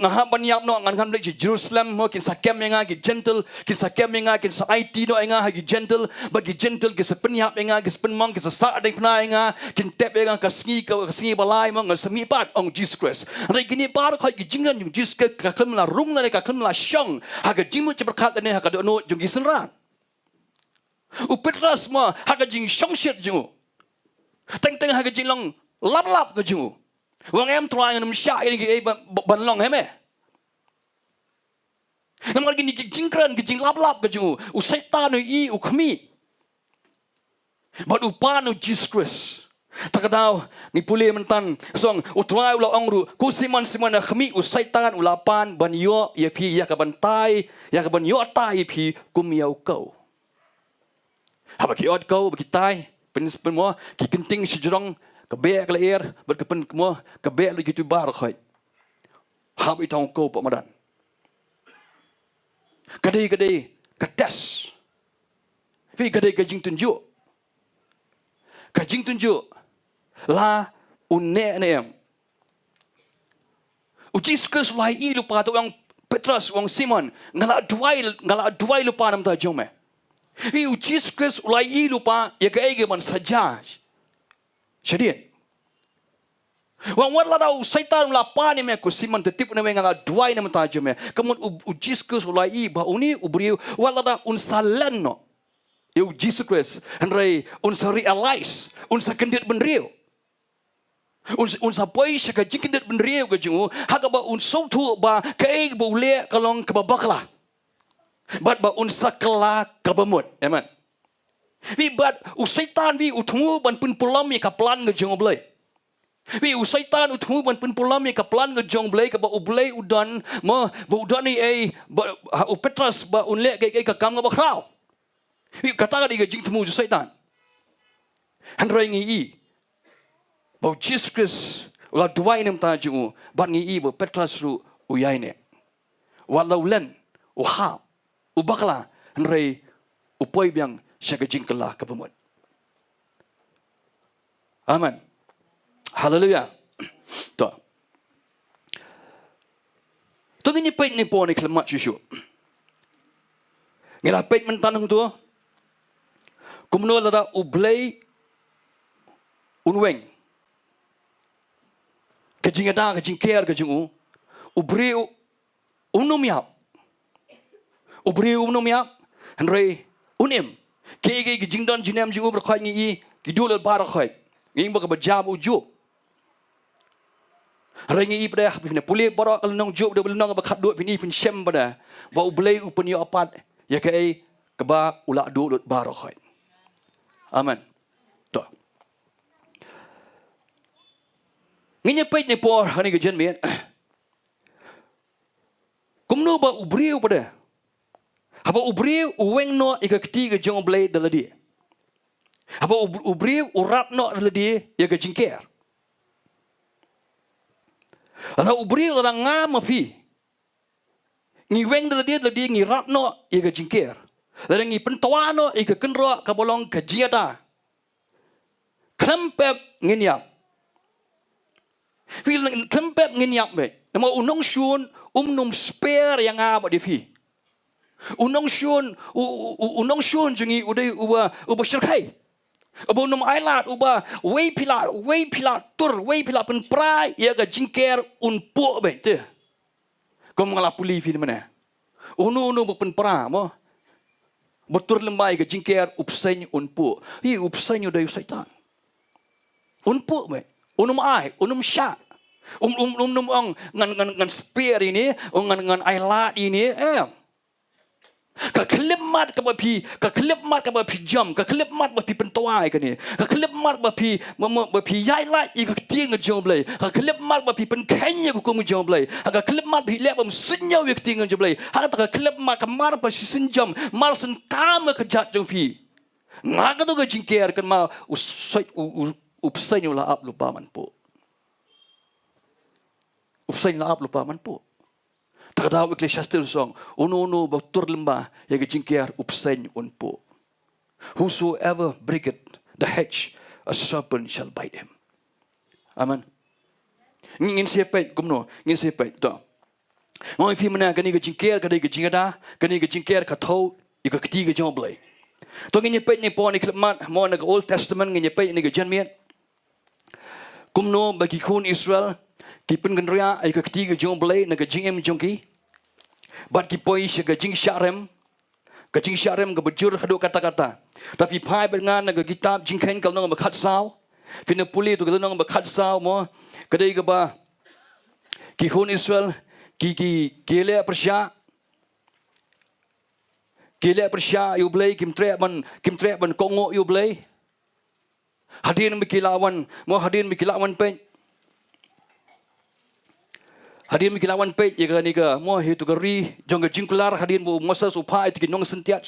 E: ngahaban yap no ngan le Jerusalem mo kin sakem nga gi gentle kin sakem nga kin sa IT no nga gi gentle bagi gentle ki sa penyap nga ki penmong ki sa dai pna nga kin tep nga ka sngi balai mo ngal semi pat ong Jesus Christ rai gini par khoi gi jingan yung Jesus ka kham la rung na ka kham la shong ha ga jimu chabat ne ha ka do no jung gi senran u Petrus mo ha ga jing shong shit jingu teng ha ga jing long lap ke ju wang em trying nam sha ini ke ban long heme nam lagi ni jingkran ke jing lap ke ju u setan i u khmi but u pan u Jesus Christ takadau ni puli mentan song u try ulah ong ru ku siman na khmi u setan u lapan ban yo ye pi ya ka ban tai ya ka ban yo tai pi kum yau kau ha ba ki ot kau ba ki tai pen mo ki kenting si jrong kebek le air berkepen kemo kebek le gitu bar khoi hab i tong ko pa madan kadai kates fi kadai kajing tunjuk la unne ne em Jesus Christ lai i lupa tu yang Petrus wang Simon ngala duai lupa nam ta jome fi Jesus Christ lai i lupa ya ka ege man saja Syedin. Wang wat la dau setan la pa ni me ku siman tetip na me ngala duai na mataje me. Kemun Jesus Christ ulai ba uni ubriu wala da un salenno. Eu Jesus Christ andrei un sa realize un sa kendit benriu. Un sa poi sa ka jingkendit benriu ka jingu haga ba un so tu ba kai ba ule kalong ka bakla. Bat ba un sa kala ka bamut. Amen. Vi bat usaitan vi utmu ban pun pulam ya kaplan ngejong blai. Vi usaitan utmu ban pun pulam ya kaplan ngejong blai ka ba ublai udan ma ba udan ni u Petrus ba unle kai ka kam ba khrau. Vi kata ga diga jing temu usaitan. Han rai ngi i. Ba Jesus Christ la duai nem ta ju ban ngi i ba Petrus ru uyai ne. Walau len u ha u bakla han rai upoi biang syaga jingkelah kebemut. Amen. Haleluya. Tu. Tu ni peit ni po ni kelemat syusyu. Ngila peit mentan tu. Kumno lada ublay unweng. Kejingada kejingker kejingu. Ubri unum yap. Henry unim. Kege jingdan jinem jingu berkhoi ngi kidul bar khoi nging ba jam ujuk rengi i pada pine puli barak nong juk de belong ba khat dut pini pin shem pada ba ublei upen yo apat ya ke ba ula dut bar khoi amen to nginya peit ni por hani ge jen miet kumno ba ubriu pada haba ubriu uweng no ikakti ge jong blei daladi haba ubriu urat no daladi ya ge jingker ada ubriu la ngam api ngi weng daladi ngi rat no ya ge jingker la ngi pentwa no ike kenro ka bolong ka jiata klempep nginyap fil klempep nginyap me nama unong shun num spare yang apa di fi unong shun jungi udai uba syirkai abu num ailat uba wei pilat tur wei pilat pen prai ya ga jingker un pu be te kom ngala puli fi mana unu pen pra mo betur lembai ga jingker upseny un pu hi upseny udai syaitan un pu be unum ai unum syak num ong ngan spear ini, ngan ailat ini, Kekelip mat ke bapi jam, kekelip mat bapi pentuai ke ni, kekelip mat bapi yai lai i ke tiang ke jom blai, kekelip mat bapi penkenya ke kum jom blai, kekelip mat bapi lep bam senyau ke tiang jom blai, kekelip mat ke mar bapi senjam, mar sen kam ke jat jom pi. Naga tu ke jingker kan ma upsai la ap lupa man po. Upsai la ap lupa man po. Terdapat Ecclesiastes song, ono batur lembah yang jingker upsen unpo. Whosoever breaketh the hedge, a serpent shall bite him. Amen. Ngin siapa gumno, ngin siapa tu. Ngai fi mana kani jingker, kani jingada, kani jingker kathau, ika ketiga jomblay. Tu ngin siapa ni pon iklemat, mo na Old Testament ngin siapa ni janmiat. Gumno bagi kun Israel. Kipen genria ay ketiga jomblay naga jingem jongki. Bat kipoi siaga jing syarem. Ka jing syarem ga bejur hadu kata-kata. Tapi pai bengan naga kitab jingken kal nong bakat saw. Fina puli tu kal nong bakat saw mo. Kadai ga ba ki hun Israel ki kele persya. Kele persya yu blay kim tre ban kongo yu blay. Hadin mikilawan mo hadin mikilawan pen. Hadin mikilawan pe ya ni ga mo hitu gari jong jingkular hadin bu masa supa itu nong sentiat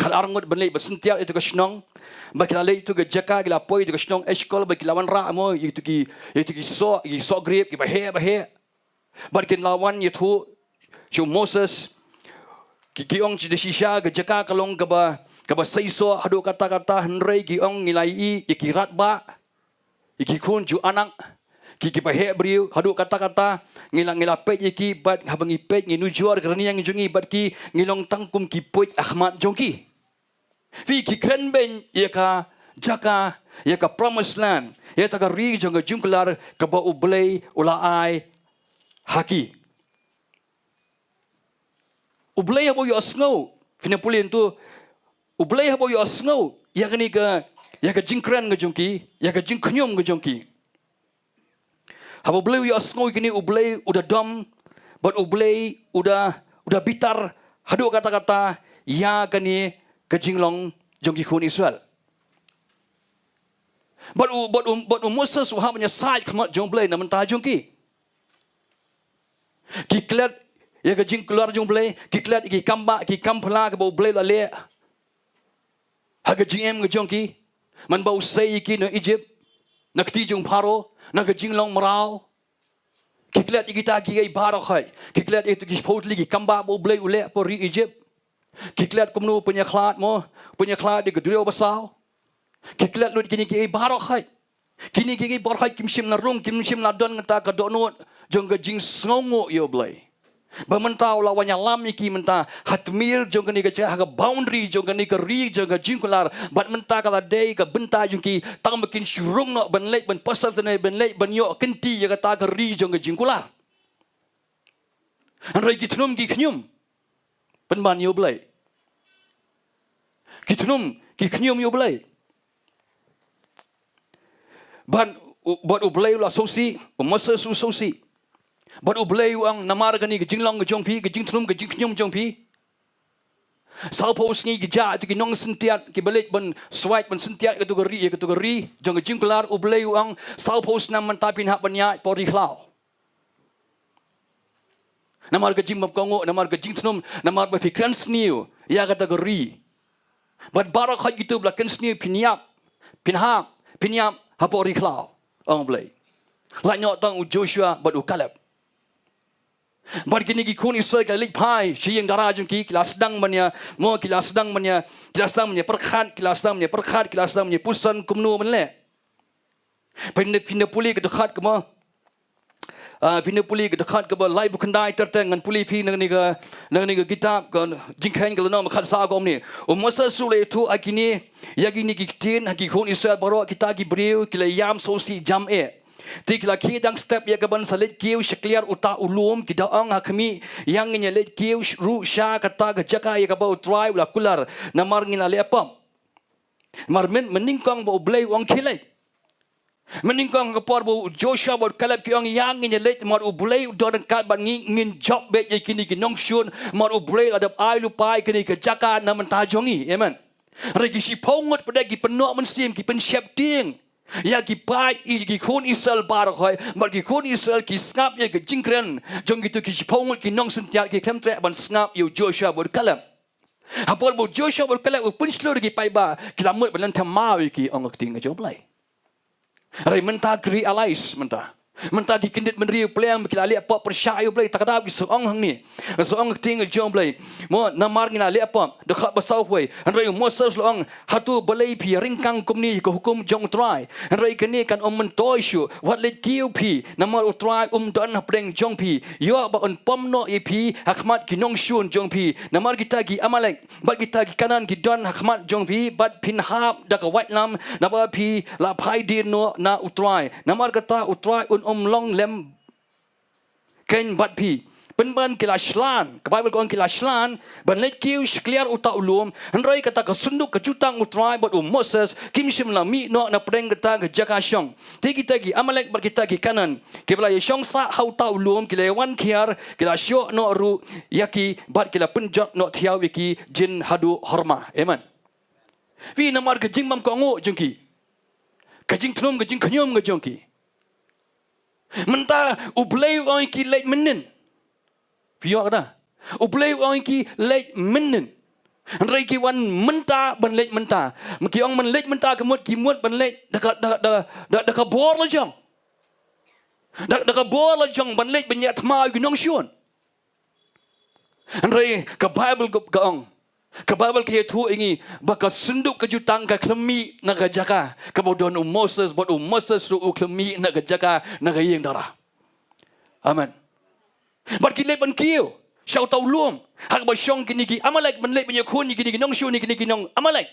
E: kalarngot benlei besentiat itu ke snong bakilale itu ke jaka gila poi itu ke snong eskol bakilawan ra mo itu ki so grip ki bahe barkin lawan itu ju Moses ki ong ji desisha ke jaka kalong ke ba saiso hadu kata-kata henrei ki ong ngilai ikirat ba ikikun ju anak Kiki pahe beriu, hadu kata-kata, ngilang pet iki bat habangi pet nginu juar kerana yang jungi bat ki ngilong tangkum ki poit Ahmad jongki. Fi ki kren ben ia ka jaka ia ka promised land, ia ta ka ri jong jungkelar ka ba ublei ulai haki. Ublei habo yo snow, fina pulin tu ublei habo yo snow, ia ka jingkren ke jongki, ia ka jingknyom ke jongki. Haba ublay ya snow kini ublay udah dom, but ublay udah bitar hadu kata-kata ya kani kejinglong jongki kun Israel. But Moses wahab menyesal kemat jongblay namun tah jongki. Kiklat ya kejing keluar jongblay, kiklat ki kamba ki kampla ke bau ublay lale. Haga jingem ke jongki, man bau say ki no Egypt, nak ti jong Paro. Nak jinglong merau, kiklat kita gigi barok hai, kiklat itu kipot lagi kamba boleh ulek pori Egypt, kiklat kumnu punya klat di gedrio besar, kiklat lu kini gigi barok hai, kini gigi barok hai kimsim narung kimsim ladon ngata kadonot jong jing songo yo boleh. Bamentau lawannya lam iki menta hatmir jong kani ke haga boundary jong kani ke ri jong jingkular bat menta kala day ke Bynta jong ki tang makin surung no ben lek ben pasal tene ben lek ben yo kenti ya kata ke ri jong jingkular an rai kitnum ki knyum ben ban yo blai kitnum ki knyum yo blai ban bot ublai la sosi masa su sosi But ublay ang namar gani ke jinglong ke jongpi ke jingtrum ke jingknyum jongpi. Salpos ngi gija tu ki nong sentiat ki balik ben swipe ben sentiat ke tu geri jong ke jingkular ublay ang salpos nam mentapin hak benya pori khlau. Namar ke jingbab kongo namar ke jingtrum namar be fikran sniu ya kategori. But barak hak gitu blaken sniu pinyap ha pori khlau ang ublay. La nyok tang Joshua badu Caleb. Bar kini ki kun Israel ka lik pai siyang dara jung ki kelas sedang manya perkhat kelas sedang manya pusan kumnu menle pinda puli ke dekat ke ma lai bukandai tertengan puli pi nang ni ga kitab kan jingkhen ke no khat sa gom ni masa sule tu akini yagini ki tin ki kun Israel baro kita ki briu kila yam sosi jam Tik laki dang step ya kaban salit kiu shakliar uta ulum kita ang hakmi yang nyelit kiu ru sha kata gajaka ya kabau try ula kular namar ngina lepam marmen meningkong bo blay wang kilai Meningkong kapor bo Joshua bo kalap ki ong yang ngin let mar ubulay udon kat ban ngin job bet ye kini ki nong shun mar ubulay adap ai lupai kini ke jaka na mentajongi. Amen. Regi si pongot pada ki penok mensim ki pensiap ting. Ya ki pai ki kon Israel bar khoi mar ki kon Israel ki skap ye ke jingkren jong gitu ki si pongot ki nong sun tiat ki kem tre ban skap yo Joshua bo kalap. Hapor bo Joshua bo kalap pun slur ki pai ba kilamut balan tamau ki ong ting job lai. Rai mentah kri alais mentah ki kendit menriu playang kila ali apa persyai play tak ada ki soong hang ni soong ting jom play mo namar ngina ali apa dekat basau poi rai mo ser soong hatu balai pi ringkang kumni ko hukum jong try rai kini kan mentoi shu wat let kiu pi namar utrai don preng jong pi yo ba on pomno e pi hakmat ki nong shun jong pi namar kita ki amalek bat kita ki kanan ki don hakmat jong pi bat pin hap dak white lam namar pi la phai din no na utrai namar kata utrai long lem ken bat pi penban kila shlan ke bible ko kila shlan ban let kiu clear uta ulum hanroi kata ka sunduk ke jutang utrai bot Moses kim sim la mi no na preng kata ke jaka syong tigi tagi amalek bar kita ki kanan ke bela syong sa hau ta ulum kila wan kiar kila syok no ru yaki bat kila penjot no thiaw wiki jin hadu horma. Amen. Vi namar ke jing mam ko ngo jengki ke jing thnum ke jing khnyum ke jengki mentah ublay orang ki late menen piok dah ublay orang ki late menen rai ki wan mentah ban late mentah maki ong men late mentah kemut ki mut ban late dekat bor la jong dekat bor la jong ban late banyak thma ki nong syun rai ke bible ke ong ke bible ke tu ingi baka sunduk ke jutang ke klemi na ke jaka ke bodon Moses bot Moses ru klemi na ke jaka na ke yeng darah. Amen. Bat ki le ban kiu syau tau luom hak ba syong kini ki amalek ban le banyak kun kini ki nong shu ni kini ki nong amalek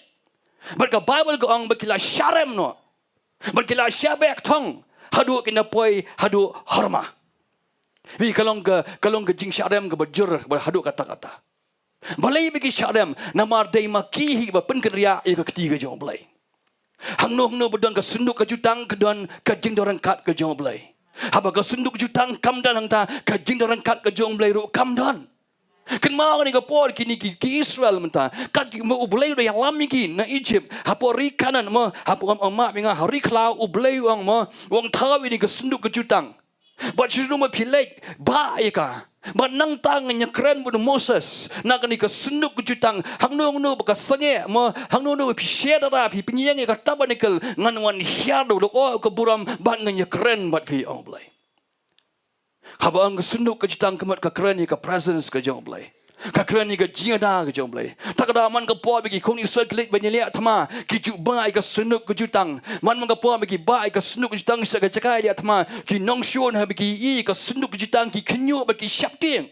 E: bat ke bible ke ong bakila syarem no bat kila syabek thong hadu kina poi hadu horma wi kalong ke jing syarem ke bajur hadu kata-kata balai bagi syadam namar dai makihi ba pen keria e ke ketiga jong balai hang no bedang ke sunduk ke jutang ke don ke jing dorang kat ke jong balai haba ke sunduk jutang kam dan hang ta ke jing dorang kat ke jong balai ru kam dan ken mau ni ke por kini ki Israel menta kat ki mo balai do yang lami ki na Egypt hapori kanan mo hapo ma minga hari klau balai wang mo wang tawi ni ke sunduk ke jutang bat siru mo pilek ba ka But nang tangannya keren buat Moses. Nak ni ke sunduk ke jutang. Hang nu baka sange mo hang nu pi share da pi pinyang ke tabernacle ngan wan hiado do ke buram ban nganya keren bat pi ong blai. Haba ang sunduk ke jutang kemat ke keren ke presence ke jong blai. Ka keren ni ke jiada ke jong blai. Tak ada man ke po bagi kong Israel klik banyak thama ki ju bai ke sunduk ke jutang. Man ke po bagi bai ke sunduk ke jutang sa ke cakai liat thama ki nong shon ha bagi i ke sunduk ke jutang ki kenyo bagi syap ting.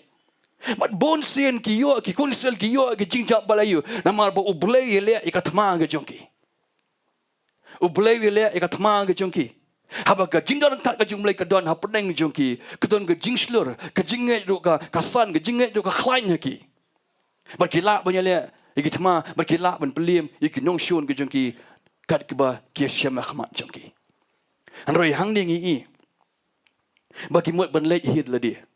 E: Mat bon sien ki yo ki kong Israel ki yo ke jingjap balayu. Namar bo ublay liat ke thama ke jongki. Ublay liat ke thama ke jongki. Haba ka jingdon kat ka jumlai ka don ha pedeng jongki ka don ka jingslur ka jinget do ka kasan ka jinget do ka khlain haki berkila banyale iki thma berkila ban pelim iki nong shun ka jongki kat ka ba ki syam khmat jongki anroi hang ding i bagi mut ban leit hid la dia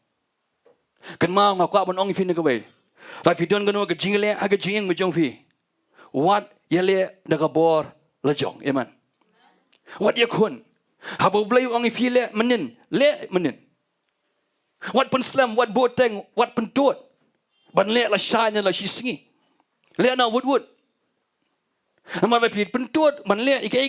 E: kan ma nga kwa ban ong fin ka bai ra fi don ka no ka jingle ha ka jing ma jong fi wat yale da ka bor la jong amen wat ya kun haba blai ong fi le menen wat pen slam wat boteng wat pen tot ban le la shanya la shisingi le na wood ama ba pi pen tot ban le ike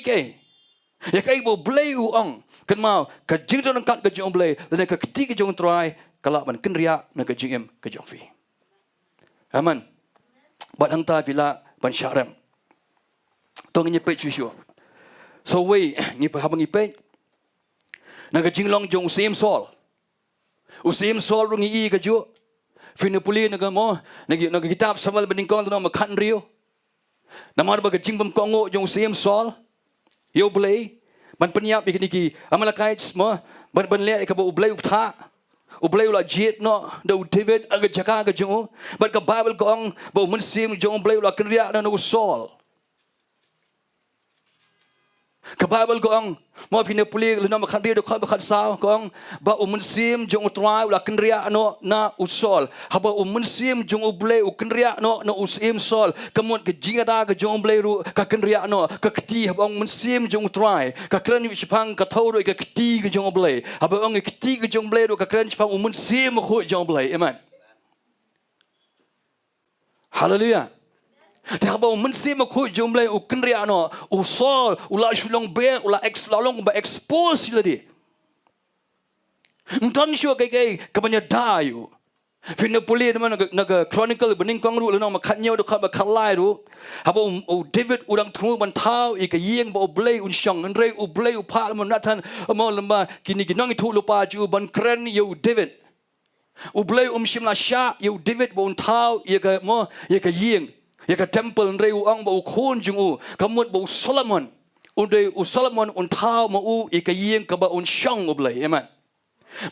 E: ya kai bo blai ong kan mau ka jing don kat ka jong blai dan ka keti ka jong try kala ban ken ria na ka jing em ka jong fi aman bat hang ta bila ban syaram tong ni pe chu so we ni pa habang ipe naga jinglong jong sim sol usim sol rungi i ka ju finupuli naga mo naga kitab samal bening kon no makhan rio namar ba jingbam kongo jong sim sol yo blay ban penyap ikini ki amalakait mo ban le ka ba ublay utha ublay la jet no do David aga jaka ka jong ban ka bible ko ang ba munsim jong blay la kenria na no sol Ke Bible ko ang mo pina puli lena makan dia dokhat bakat saw ko ang ba umunsim jong utrai ula kenria no na usol haba umunsim jong uble u kenria no na usim sol kemun ke jingada ke jong ble ru ka kenria no ke keti haba umunsim jong utrai ka kren chipang ka thau ke keti ke jong ble haba ong ke keti ke jong ble ru ka kren chipang umunsim ko jong ble amen hallelujah Dia bawa mensi makhu jumlah ukendria no usol ulah Shillong be ulah exlalong ba expose lagi. Entan sure kai kabanya dayu. Fina puli nama naga chronicle bening kong ru lena makanya do kha khalai ru. Haba David udang thu ban thau I ka yeng ba blay un shang nrei u blay u pha man nathan mo lamba kini kinong thu lupa ju ban kren yo David. U blay shim la sha yo David ba un thau ye ka mo ye ka yeng ya ka temple rei uang ba khon jung kamut ba Solomon unde Solomon un thao ma I ka yeng ka ba un shang oblai amen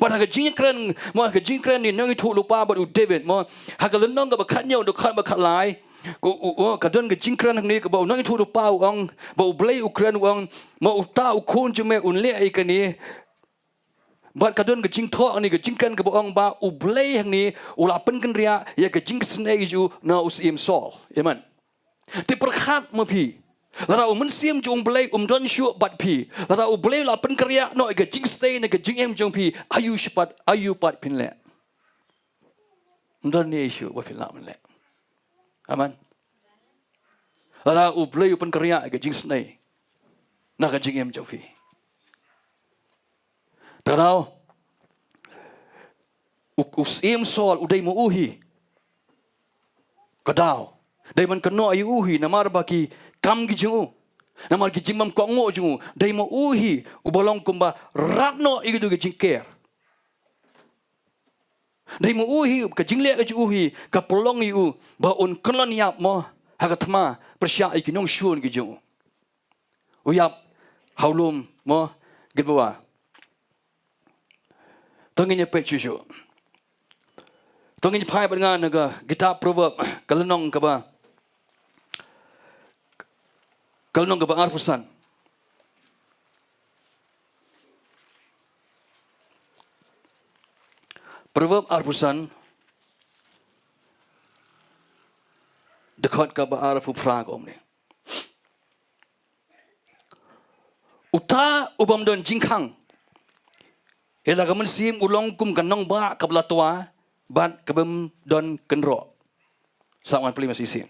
E: ba ha ka jingkren ma ka jingkren ni nang thu lupa ba David ma ha ka lenong ka ba khanyo do khat ba khalai ko ka don ka jingkren ni ka ba nang thu lupa uang ba oblai ukren uang ma uta khon jume un le ai ka ni Bat kadon ke jing thok ni ke jingkan ke boong ba ublay hang ni ulapan kan ria ya ke jing snai ju na usim sol amen ti perkhat mo pi lara mensim ju ublay don shu bat pi lara ublay ulapan kriya no ke jing stay na ke jing em jong pi ayu shipat ayu pat pin le don ni issue wa pin la men le amen lara ublay upan kriya ke jing snai na ke jing em jong pi Tarau usim sol udai mo uhi kadau dai man kano ayu uhi namar baki kam gi jungu namar gi jimam ko ngo jungu dai mo uhi ubolong kumba ratno igidu gi jingker dai mo uhi ka jingle gi uhi ka polong yu ba un klon yap mo hagatma persya iginong shun gi jungu uyap haulum mo gilbawa Tongin pek cucu. Tongin pai dengan naga kita proverb kalenong kaba. Kalenong kaba arpusan. Proverb arpusan dekat kaba arfu prag om ni. Uta ubam don jingkang. Ialah kamen sim ulong kum kanong ba kabla tua ban kabem don kenro. Sawan peli masih sim.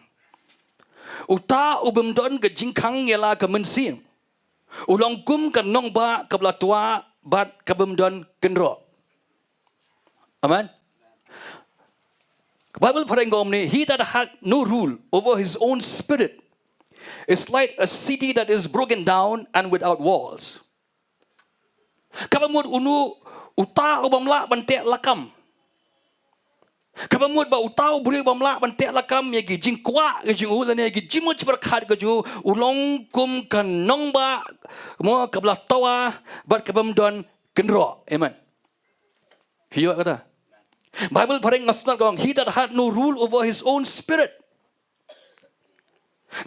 E: Uta ubem don ke jingkang ialah kamen sim. Ulong kum kanong ba kabla tua ban kabem don kenro. Amen. Bible parengom ni he that had no rule over his own spirit is like a city that is broken down and without walls. Kapamud unu uta ubamla bantek lakam. Kapamud ba uta ubri ubamla bantek lakam ya gi jingkwa gi jingu dan ya gi jimut berkhat gi jingu ulong kum kanong ba mo kabla tawa bat kabam don kenro. Amen. Hiyo kata. Bible pareng ngasnat gong he that had no rule over his own spirit.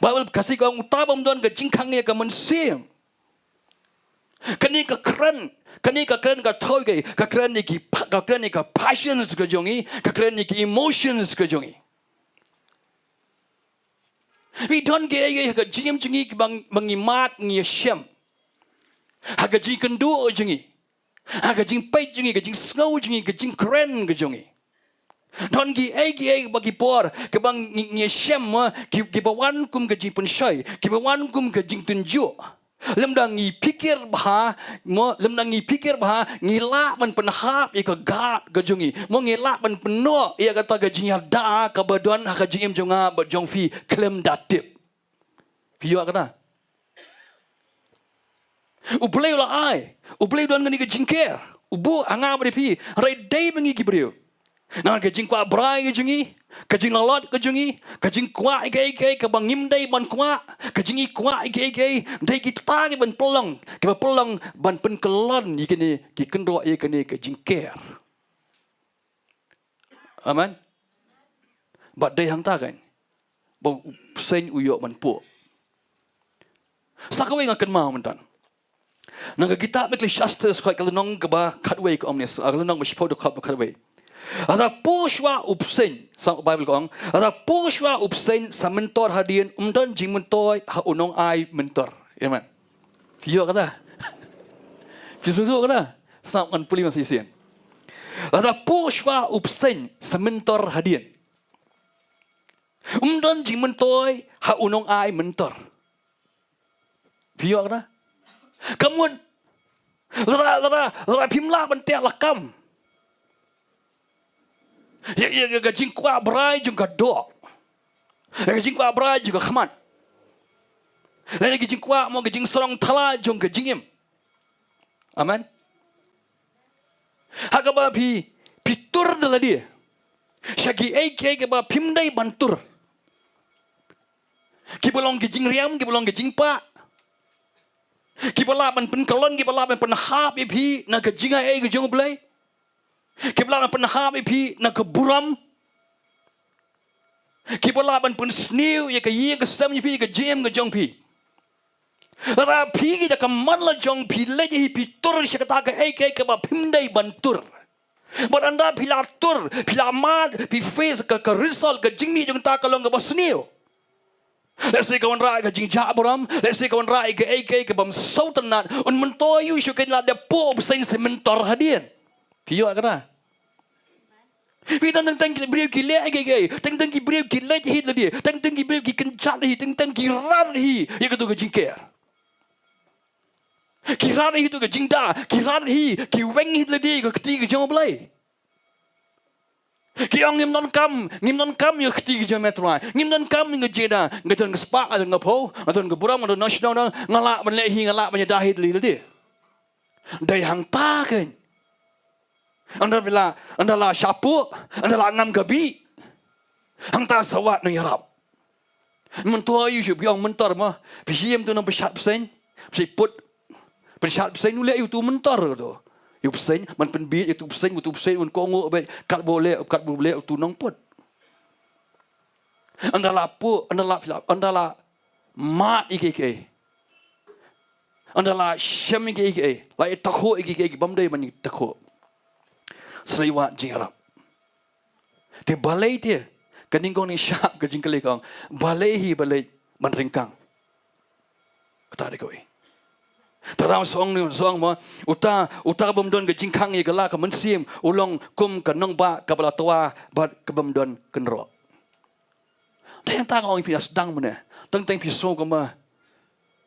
E: Bible kasih gong uta bam don ge jingkang ya kamen sim. Kani ka keren ka thoi ke ka keren ni ka passions ke jongi ka keren ni ki emotions ke jongi we don't get ka jim jingi ki bang mangimat ngi shem ha ka jing kendu jingi ha ka jing pai jingi ka jing snow jingi ka jing keren ke jongi don gi bagi por ke bang ngi shem ki bawan kum ka jing penshai ki bawan kum ka jing tunju lemdang ngi pikir bah mo lemdang ngi pikir bah ngila man penhap ya ka gat gajungi mo ngila man peno ya kata gajinya da ka badon ha gajim jonga ba jong fi klem datip piyo kata ublay la ai ublay don ngani Jingker ubu anga bari pi rai dai bengi gibriu na gajing kwa brai gajungi kajing lalot kajungi kajing kwa igai ka bangim dai ban kwa kajing kwa igai dai kita ki ban pelong ke pelong ban pen kelon ikini ki kendro ikini ke Jingker amen bat dai hang ta kan bo sen uyok man pu sakawe ngakan mau mentan Nang kita mekli shastra skoi kalau nong keba katway ko omnis. Kalau nong mashpo do katway. Ada pushwa upsen sang Bible ko ang. Ada pushwa upsen sa mentor hadian umdan jing mentor ha unong ai mentor. Amen. Fiyo kata. Fiyo kata. Sang an puli masisian. Ada pushwa upsen sa mentor hadian. Umdan jing mentor ha unong ai mentor. Fiyo kata. Kemudian Lera pimla bentek lakam. Ya jingkwa berai juga dok. Ya jingkwa berai juga khmat. Lagi jingkwa mau jing serong thala juga jingim. Amen. Hakaba pitur dala dia. Syagi ke ba pimdai bantur. Kibalong jing riam, kibalong jing pa. Kibala man penkalon, kibala man penahap ipi na kejinga ke jong belai. Kibala man penahap ipi na keburam. Kibala man pensniu ya ke ye ke sam ipi ke jem ke jong pi. Ra pi kita keman la jong pi leje ipi tur syakata ke ba pimdai bantur. Beranda pila tur, pila mad, pi face ke result ke jingmi jong ta kalong ke basniu. Let's say kawan rai ke jingja beram, let's say kawan rai ke ke bam sautanat, un mentoyu syukin la de po sen mentor hadian. Piyo kata. Kita tentang beliau gila ke, tentang beliau gila hit la dia, tentang beliau kencat hi, tentang kirar hi, ya ketu ke jingker. Kirar hi tu ke jingda, kirar hi, ki weng hit la dia ke ketiga jong belai. Kiang ngim non kam yo ketiga jam metro. Ngim non kam nge jeda, nge ton ke spa atau nge po, atau nge buram atau nasional ngalak menlehi ngalak menyedahid li dia. Dai hang ta kan. Anda la syapu, anda la ngam gabi. Hang ta sawat no yarap. Mentua yu syuk biang mentor mah. Pisiem tu no pesat pesen, put pesat pesen ule yu tu mentor tu. Yu pesen man penbi yu tu pesen un kongo be kat boleh tu nong put. Anda la mat ike. Anda la syam ike. La takho ike bamdai man takho. Seliwat jingarap. Te balai dia keningkong ni syak ke jingkeli kong balai man ringkang. Kata dia kau. Terang soang mo uta bemdon ke jingkang ye gala ke mensim ulong kum ke nong ba ke bala tua bat ke bemdon kenro. Dah yang tang orang pias sedang mana. Teng piso ke ma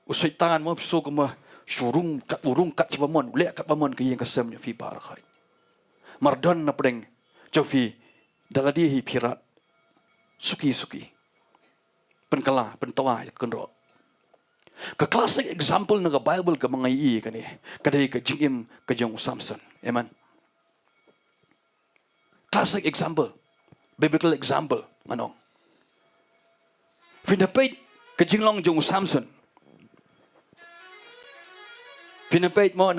E: usaitan mo piso ke ma surung kat cibamon lek kat bamon ke yang kesem nya fi bar khai. Mardon na pedeng jofi daladi hi pirat suki penkala pentawa kenro. Ke classic example naga Bible ke mengai kan ni. Kadai ke jingim ke jong Samson. Amen. Classic example. Biblical example. Manong. Finapait ke jinglong jong Samson. Finapait mo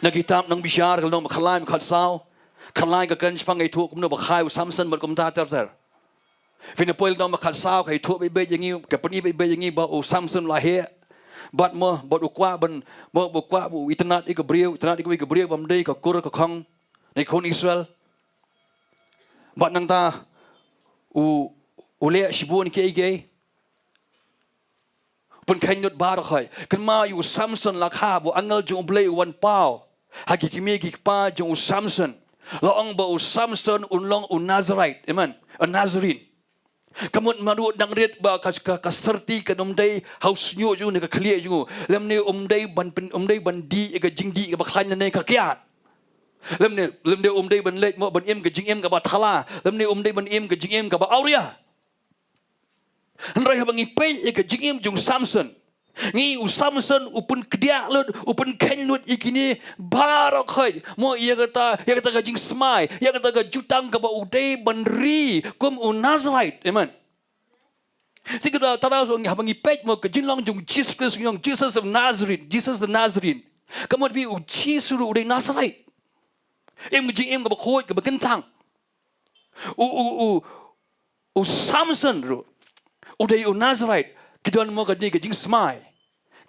E: nagitam nang bisyar kalau makhalai makhalsaw. Khalai ke kan sepang itu kumno bakhai Samson berkum ta ter. Finapoil dong makhalsaw kai thu be yangi ke pani be yangi ba o Samson lahir bat mo bot ukwa ban mo bukwa bu itnat ik brieu bam dei ka kur ka khong nei khon Israel bat nang ta ule shibun ke pun khanyot bar khai kan ma yu Samson lakha bu angal jong blei wan pau hagi kimi gi pa jong Samson laong ba Samson unlong Nazarite amen a Nazarene. Kamu maru dang red ba kaserti ke umdai haus nyu ju ne ka khlie ju lem ne umdai ban di ke jingdi ke bakhan ne ka kiat lem ne umdai ban lek mo ban em ke jingem ka ba thala lem ne umdai ban em ke jingem ka ba auria handrai bangi pe ke jingem jung Samson ngi Samson upun kedia lut upun ken lut ikini barok khoi mo ia kata ka jing smai ia kata ka jutang ka ba udai banri kum Nazarite amen. Tiga tara so ngi habangi pet mo ke jinglong jung Jesus of Nazareth, Jesus the Nazarene. Kamu bi uji suru udai Nazarite. Em ka ba khoi ka ba kentang. Samson ru udai Nazarite. Kita mau ke dia ke jing smai,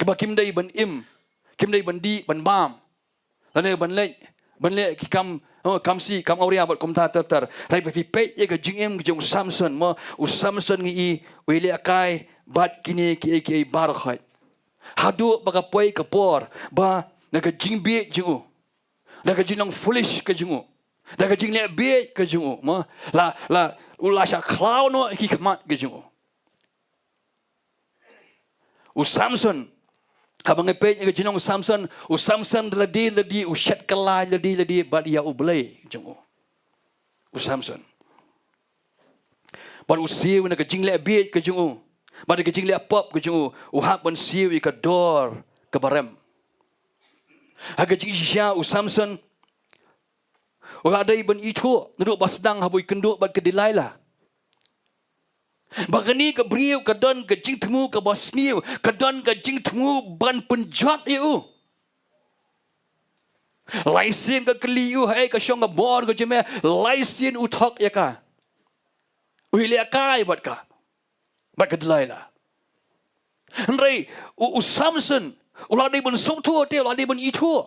E: ke bakim dai ban im kim đây bần đi bần bam là nơi bần lệ khi cam si cam auria bật công ta ter rai bagi pe ye ke jing em jong Samson mo u Samson ngi u le kai bat kini ki bar khai hadu baga poi ke por ba na ke jing bi jingu na ke jing foolish ke jingu na ke jing le bi ke jingu mo la ula sha cloud no ki khamat ke jingu u Samson Habang epej ke jinong Samson, u Samson ledi u shat kalai ledi bad ya u blay jengu. U Samson. Bad u siu na ke jingle biet ke jengu. Bad ke jingle pop ke jengu, u hak ban siu ke dor ke barem. Ha ke jingsia u Samson. U adai ban itu nuduk basdang habui kenduk bad ke Delilah. Bagani ke beriu ke don ke jing temu ke bosniu ke don ke jing temu ban penjat iu. Laisin ke keliu hai ke syong ke bor ke jeme laisin utok ya ka. Uhile kai bat ka. Bat ke Delilah. Henry u Samson ulah di ban sumtu te ulah di ban itu.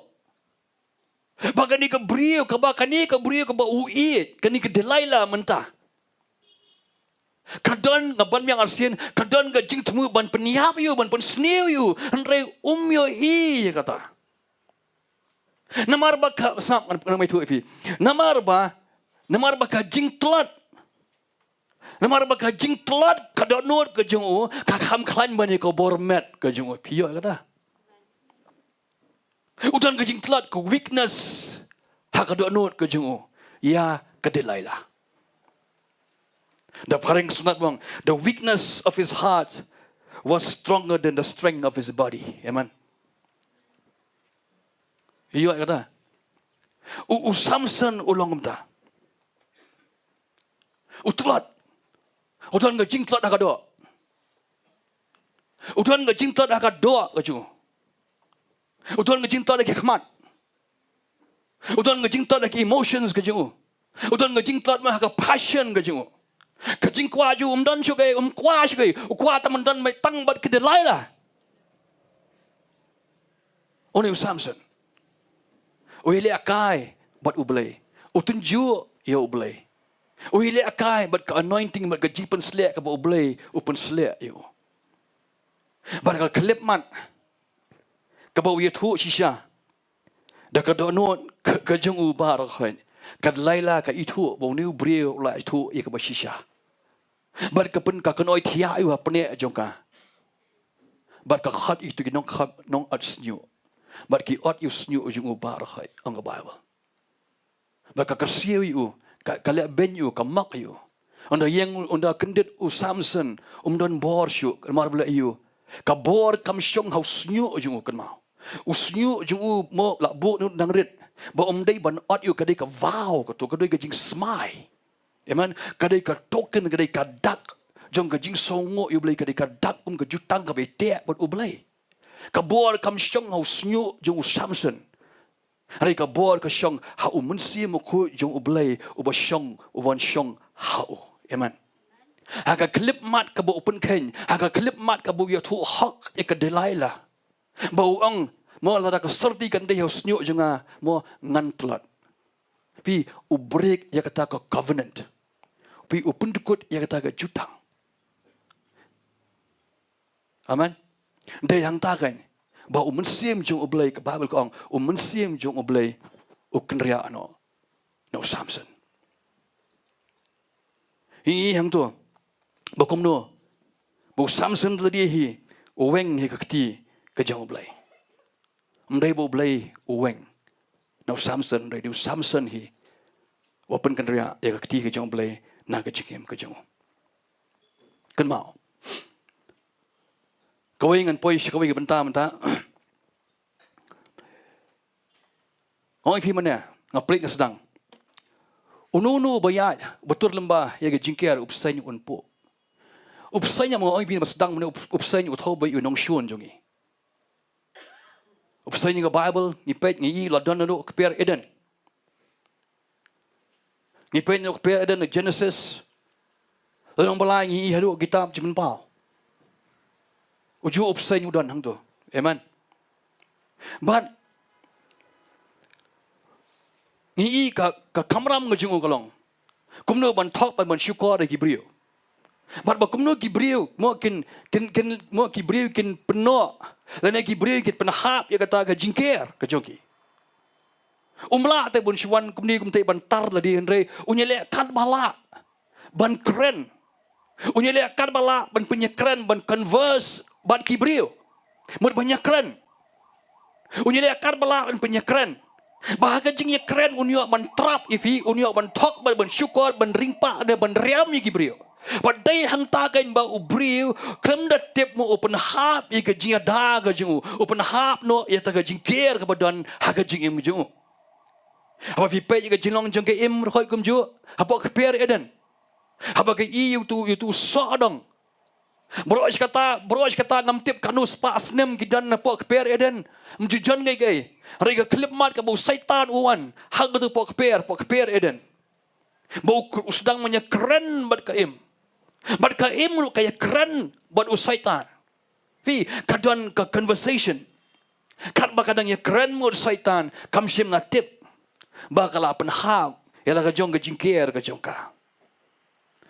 E: Bagani ke beriu ke bakani ke beriu ke ba uit kani ke Delilah mentah. Kadon ngaban yang arsian, kadon ga jing temu ban peniap you, ban pensniu you, henry yo hi kata. Namar ba ka sam nama itu ipi. Namar ba ka jing telat. Namar ba ka jing telat kadon nur ke jungu, ka kham klan ban ko bormet ke jungu piyo kata. Udan ke jing telat ke weakness ha kadon nur ke jungu. Ya ke Delilah. The paring sunat bang, the weakness of his heart was stronger than the strength of his body. Amen. Iyo kata. U Samson ulong umta. Utlat. Udan ke jing tlat akado. Udan ke jing tlat akado kaju. Udan ke jing tlat ke khmat. Udan ke jing tlat ke emotions kaju. Udan ke jing tlat mah ke passion kaju. Kajing kwa ju dan sugai kwa sugai kwa teman dan mai tang bat ke Delilah. Oni Samson. Uile akai bat ublay. Utunju ya ublay. Uile akai bat ke anointing bat ke jipen selek ke bat ublay upen selek yo. Bat ke klip mat. Ke bat uye tu shisha. Da ke donot ke jeng u bar khain. Kad Laila ka itu bau niu brio la itu ia ke basisha. Bar ka pen ka kenoi thia yu apne jongka. Bar ka khat itu ki nong at snyu. Bar ki ot yu snyu jung bar khai ang Bible. Bar ka kasiu yu ka le ben yu ka mak yu. Onda yang onda kendet u Samson don bor syu mar bla yu. Ka bor kam syong hau snyu jung kan mau. U snyu jung mo la bu nang rit. Ba dai ban ot yu kadai ka vow ka to kadai ka jing smai. Amen. Kadai ka token kadai ka dak. Jong ka jing songo yu blai kadai ka dak ka jutang ka bete bat u blai. Ka bor kam syong hau snyu jong Samson. Hari ka bor ka syong hau mensi mo ku jong u blai u ba syong u ban syong hau. Amen. Haka klip mat ka bo open ken. Haka klip mat ka bo yu tu hak e ka Delilah. Bau ang mo la ka serti kan dei snyu junga mo ngantlat. Pi u break ya kata ka covenant. Pi u pendukut ya kata ka jutang. Amen. Dei hang ta kan ba u mensim jung u blai ka Bible ko ang u mensim jung u blai u kenria no Samson. Hi hang tu ba kom no bu Samson ladi hi u weng hi ka kti ka jung u blai. Mdai bo blai uweng. Now Samson dai du Samson hi. Wapen kan ria ya kti ke jong blai na ka chingem ka jong. Kan mau. Kawai ngan poi kawai ke benta. Oi fi mana ngaplik na sedang. Unu bayat betul lembah ya ke Jingker upsai unpo. Upsai nya mo oi fi sedang mana upsai utho bai unong shun jongi. Upsai ni Bible ni pet ni la don no keper Eden. Ni pet no keper Eden Genesis. Lalu balai ni haru kitab jimen pau. Uju upsai ni don hang tu. Amen. But ni ka kamram ngajung kalong. Kumno ban talk ban syukur de Gibril. But ba kumno Gibril mo kin Gibril kin peno. Lana Gibril kin penahap ya kata ka Jingker ka joki. Umla te bun syuan kumni kumte ban tar la di henre unyele kat bala ban keren. Unyele kat bala ban penyekren ban converse ban Gibril. Mod banyak keren. Unyele kat bala ban penyekren. Bahagia jingnya keren unyo ban trap ifi unyo ban talk ban syukur ban ringpa ada ban riam ni Gibril. Padai hanta kain ba ubriu klem da tip mo open hap i ka jinga da ga jingu open hap no ya ta ga jingker ka badan ha ga jing im jingu. Apa fi pe ga jinglong jong ke im khoi kum ju apa ka per eden. Apa ka i tu so dong. Bros kata ngam tip kanu spa asnem gidan na po ka per eden mjujan ngai kai. Rega klip mat ka bu saitan uwan ha ga tu po ka per eden. Bau sedang menyekeren bat ka im. But ka imul kaya keren buat usaitan. Fi kadang ke conversation. Kat bakadang ya keren buat usaitan. Kamsim na tip. Bakala penhap. Yalah ka jong ka jingker ka jong ka.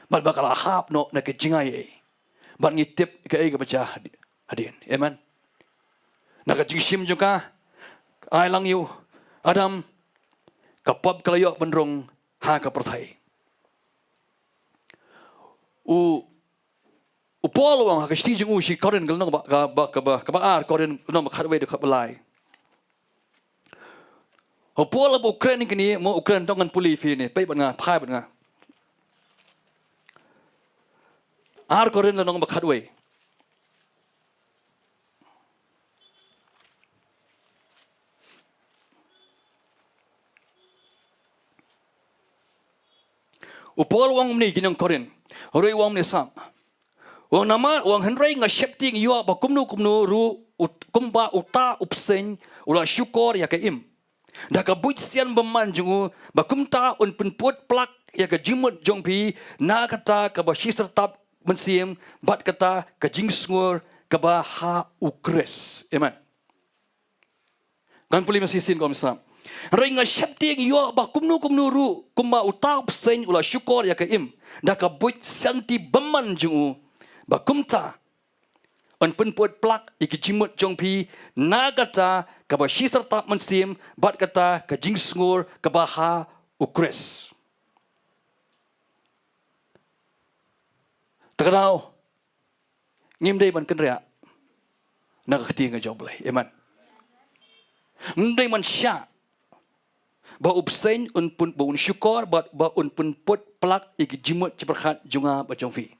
E: But bakala hap no na ka jingay. But ngitip ka ay ka baca hadin. Amen. Na ka jingsim jong ka. Ay lang yu. Adam. Kapab kalayok benrong ha ka perthai. Paul wang hakasti jeng si koren galno ka ar koren no khatwe de khablai. Paul abo Ukraine ni mo Ukraine tongan puli fi ni pe ban nga phai ban nga. Ar koren no ba khatwe. Paul wang ni kinang koren. Hoi wang ni sam. Wang nama wang henry nga shepting yo ba kumnu ru kumba uta upsen ula syukur ya ka im. Da ka buit sian beman jungu ba kumta un penput plak ya ka jimut jongpi na kata ka ba shister tap mensiem bat kata ka jingsngur ka ba ha ukres. Amen. Kan puli masih sin kom sam. Ringa shepting yo ba kumnu ru kumba uta upsen ula syukur ya ka im. Da ka buit santi beman jungu ba kumta on penput plak iki jimut jongpi na kata ka ba shister tap mensim bat kata ka jingsngur ka ba ha ukres. Takadau ngimdei ban kenria na ka khti nga joblai. Amen. Ndai man sya ba upsen un pun ba un syukur ba un pun put plak iki jimut ciperkhat junga ba jongfi.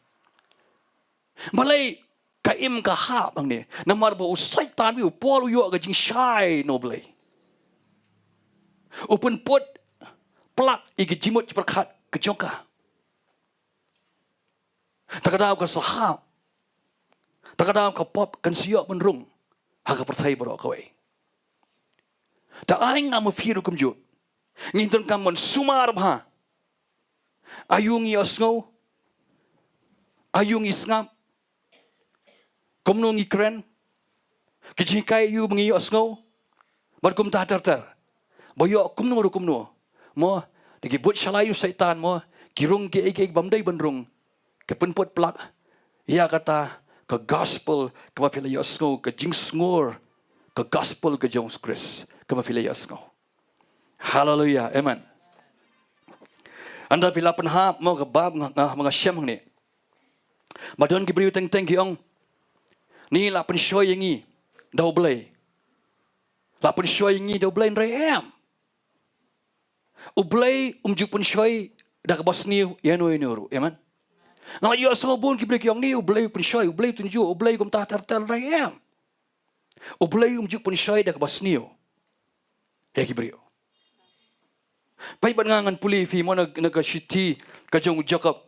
E: Malai ka im ka hap ang ni namar ba usaitan wi pol yo ga jing shai no blai. Upun put plak iki jimut ciperkhat ke jongka. Takadau ka sahap. Takadau ka pop kan siok menrung ha ka perthai bro ka wei. Ta aing ngam firu kumju. Ngintun kamon sumar bha. Ayungi osngo. Ayungi snap. Kumnungi kren. Kijikai yu mengi osngo. Barkum ta ter. Boyo kumnu. Mo digi but shalayu syaitan mo kirung ke ek bamdai benrung. Ke penput plak. Ya kata ke gospel ke mafila osngo ke jingsngur ke gospel ke Jong Kris ke mafila osngo. Hallelujah. Amen. Anda bila penhap mau ke bab mga syam ni. Madon Gibril teng kiong. Ni la pen shoy ngi dau blai. La pen shoy ngi dau blai ream. Ublai umju pen shoy dak bos ni yano ru. Amen. Ngal yo sobun Gibril kiong ni ublai pen shoy ublai tunju ublai kum ta tar ream. Ublai umju pen shoy dak bos ni. Ya Gibril. Pai ban ngangan puli fi mo naga shiti ka jong Jacob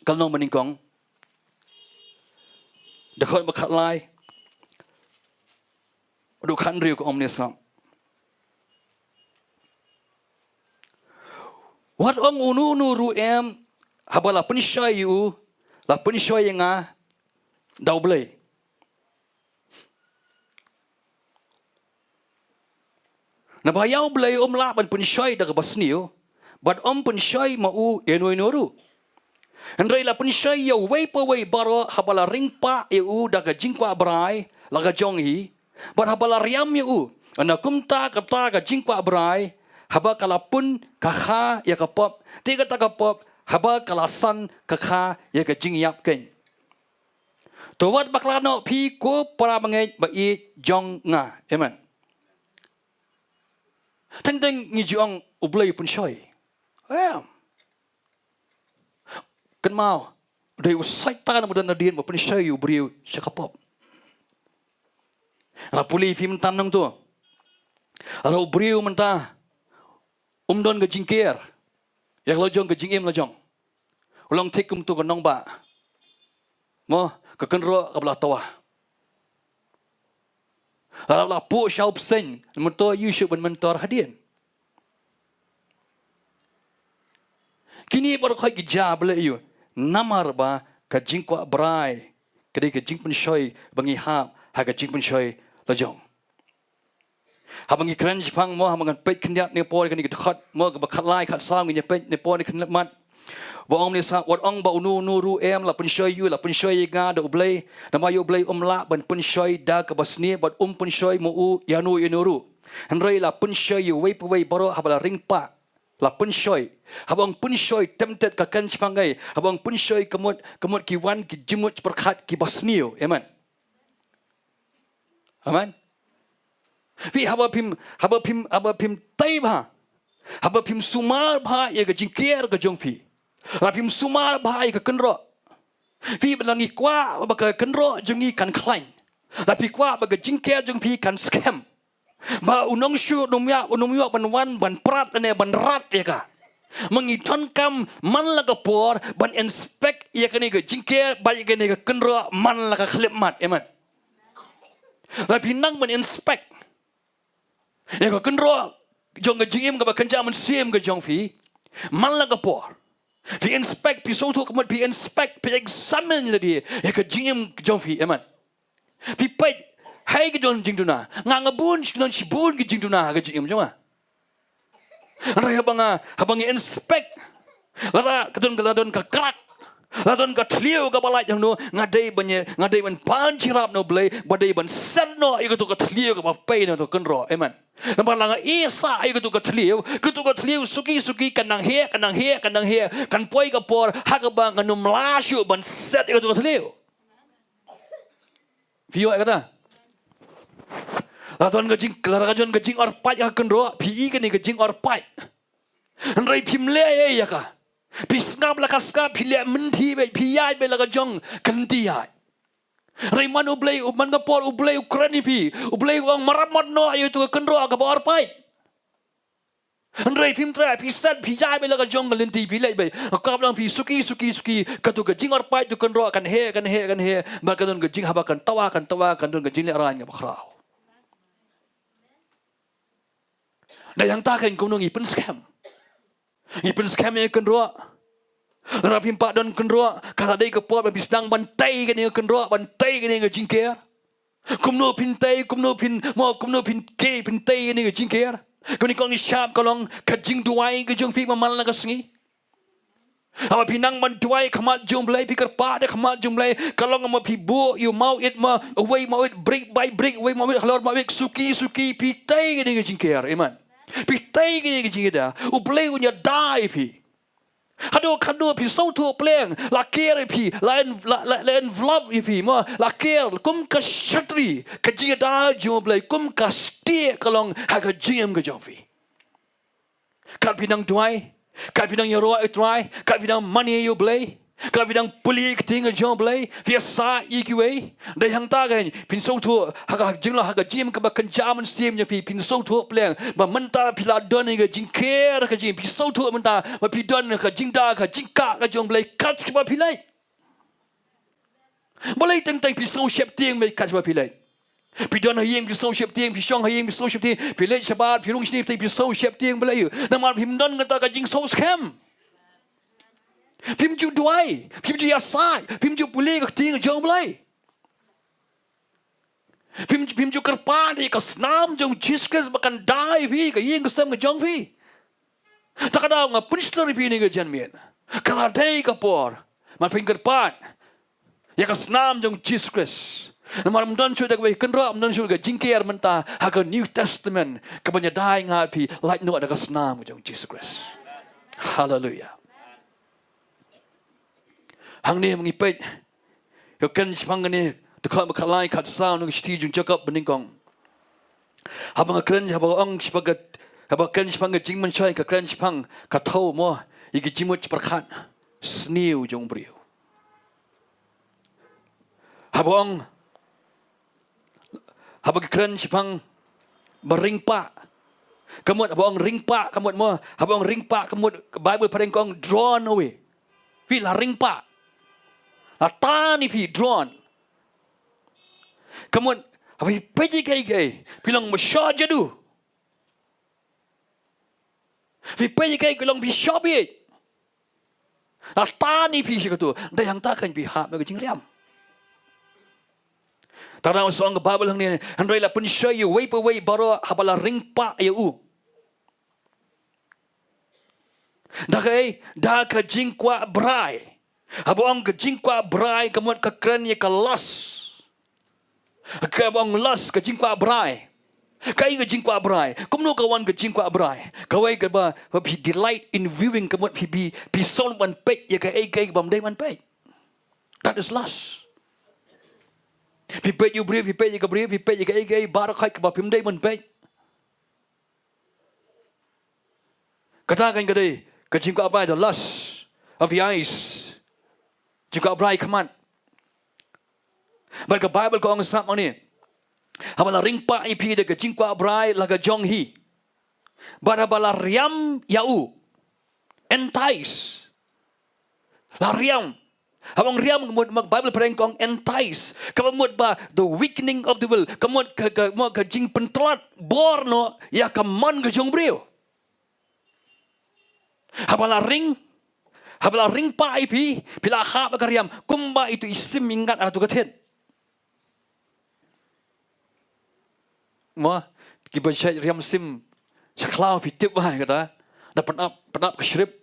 E: kalno maningkong dakot bakat lai du kan riu ko omnisam wat ong unu ru em habala penshay yu la penshay nga daw blay na bayaw belai la ban pun syai dah basniu but pun syai mau enoi noru Andrai la pun syai ya wei pa wei baro habala ringpa eu dah jingkwa brai laga jonghi but habala riam eu ana kumta kata jingkwa brai haba kalapun kakha ya kapop tiga ta kapop haba kalasan kakha ya jingyap ken Tawat baklano pi ko para mangai ba I jong nga amen Teng ngi jong ublay pun syai kan mau dei usai tan mudan nadien pun syai ubriu syakapop la puli pi mentan nang tu ala ubriu mentah don ke Jingker yak lojong ke jingim lojong ulang tikum tu konong ba mo kekenro kablah tawa ala pu syaup sen mentor Yusuf ben mentor hadien kini baru kai gija bele yu namar ba ka jingkwa brai kedai ke jingpun syoi bangi hap ha ka jingpun syoi lojong Habang ikran Jepang mo hamangan pet kendiat ne po kan ikhat mo ka khat lai khat sam ngi pet ne po ne kan mat wa ong ni sa wat ong ba unu nuru em la pun shoy yu la pun shoy ga da ublay na ma yu ublay la ban pun shoy da ka basni bat pun shoy mo u yanu inuru hanrei la pun shoy yu wei pu wei baro habala ring pa la pun shoy habang pun shoy tempted ka kan Jepang gai habang pun shoy kemut ki wan ki jimut perkhat ki basni amen amen Pi haba pim tay ba haba pim sumar ba ya ga jingker ga jong pi la pim sumar ba ya ga kenro pi belangi kwa ba ga kenro jongi kan klain la pi kwa ba ga jingker jong pi kan scam ba unong shu unong yu ban wan ban prat ne ban rat ya ga mengiton kam man la ga por ban inspect ya ga ne ga jingker ba ya ga ne ga kenro man la ga khlep mat amen la pi nang ban inspect Ya ko kenro jong jingim ka ba kanja man sim ka jong fi man la ka por fi inspect pi so to ka pi inspect pi examine la di ya ka jingim jong fi aman pi pet hai ka jong jing tuna nga bun non si bun ka jing tuna ka jingim jong ra habang inspect la ka don ka krak Ladon ka tliu ka balai jang no ngadai ban pan chirap no blai badai ban sen no iku tu ka tliu ka pai no to kenro amen nampak langa isa iku tu ka tliu suki kanang he kan poi ka por hak ba nganum lasyu ban set iku tu ka tliu vio kata ladon ka jing or pai ka kenro pi ka ni ka jing or pai andrai phim le ya ka Pisngap la kaskap hilya menti be piyai be la jong kantiai. Raiman ublay man ka por ublay Ukraini pi ublay ang maramot no ayo tu kenro ka bor pai. Andrai pim tra pisat piyai be la jong lenti pi lai be ka lang pi suki ka tu ka jingor pai tu kenro kan he ba ka don ka jing haba kan tawa kan don ka jing le ran ka bakrao. Na yang ta kan kunung ipun scam. Ipun scam yang kenro rapim pak don kenro kala dai ke pot habis dang bantai kan yang kenro bantai kan yang jingker kumno pintai kumno pin ke pintai kan yang jingker kuni kong syap kolong ka jing duai ke jong fi mamal na kasengi apa pinang man duai khamat jong blai pikir pa de khamat jong blai kalong ma pi bu you mau it ma away mau it break by break away mau it halor mau it suki pitai kan yang jingker iman Pitai gini gini dah, ublay punya die pi. Hado pi sautu pleng, lakir pi, lain vlog pi, mo lakir kum ka shatri, kajing dah jom ublay kum ka stie kalong hak jim ka jom pi. Kat pinang tuai, kat pinang yoro tuai, kat pinang money ublay. Kalau bidang puli ketinggal jom belai, biasa ikiwe. Dah yang tak kan, pinsau tu, hak jinglah hak jim ke bakan jaman simnya pinsau tu peleng, mentah piladon ke jingker ke jim, pinsau tu mentah, pidon ke jingda ke jingka ke jom belai, kat sebab pilai. Boleh tentang pinsau siap tiang belai kat sebab pilai. Pidon hayim pinsau siap tiang, pisong hayim pinsau siap tiang, pilai sabat, pirung sini pinsau siap tiang belai. Nama pimdon kata ke jingsau scam. Pim ju duai, pim ju yasai, pim ju puli ke ting jong belai. Phim ju kerpa di ka snam jong Jesus bakan dai phi ka yeng sam ka jong phi. Tak ada nga punishler phi ni ka jan mien. Kala dai ka por. Man phim kerpa. Ya ka snam jong Jesus. Namar mdan chu dak we kenra mdan chu ka Jingker menta ha ka New Testament ka banya dai nga phi like no ada ka snam jong Jesus. Hallelujah. Hang ni mengipet. Yo kan sipang ni dekat makalai kat sound ng sti jung cakap beningkong. Habang kren habang ang sipagat habang kan sipang jing man chai ka kren sipang ka thau mo igi jimut perkhat sniu jong brio. Habang kren sipang beringpa kamut habang ringpa kamut mo habang ringpa kamut Bible parengkong drawn away. Fila ringpa tani pi drawn. Kemudian apa pergi kai bilang massage tu. Pergi kai bilang pi shopping. Tani pi situ. Dah yang takkan pi hap nak jingriam. Tarang soang ke Bible ni handai la pun show you way baru habala ring pa you. Dah ke jingkwa brai. Abang ke jingkwa brai kemudian ke keren ye ke las. Ke abang las ke jingkwa brai. Kai ke jingkwa brai. Kumno kawan ke jingkwa brai. Kawai ke ba he delight in viewing kemudian he son one pek ye ke ai bam day one pek. That is lust. He pek you brief, he pek ye ke brief, he pek ye ke ai bar kai ke ba pim day one pek. Katakan ke dei ke jingkwa brai the lust of the eyes. Juga berai keman. Mereka Bible ko ang sap ni. Habala ringpa ipi de ke jingkwa berai laga jong hi. Bala riam yau. Entice. La riam. Habang riam kemud Bible perengkong entice. Kemud ba the weakening of the will. Kemud ke jing pentelat borno ya keman ke jong brio. Habala ring pa ipi bila khap kariam kumba itu isim ingat atau ketet. Mo kiba syai riam sim saklau pitip wah kata. Da penap kesrip.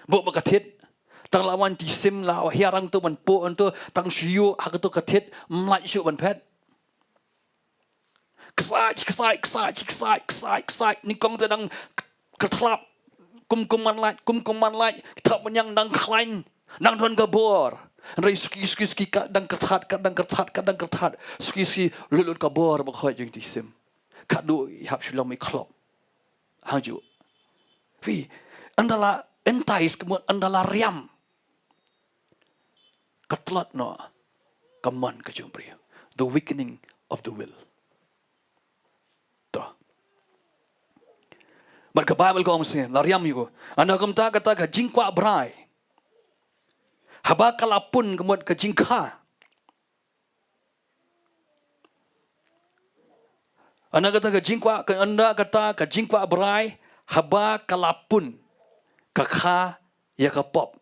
E: Bo ketet tang lawan ti sim la hiarang tu man po tu tang siu hak tu ketet mlai siu ban pet. Kesai ni kong sedang ketlap kum man light tak menyang nang klein nang don gabor rai ski kadang kertat ski lulut gabor bakhoi jing tisim kadu hab Shillong mai klop haju fi andala entais kemudian andala riam katlat no kaman ke jumpri the weakening of the will. Mereka Bible ko ang sin, lariam yuko. Ano kumta kata ka jingkwa brai. Haba kalapun kemudian ke jingka. Ano kata ka jingkwa brai. Haba kalapun kakha ya ka pop.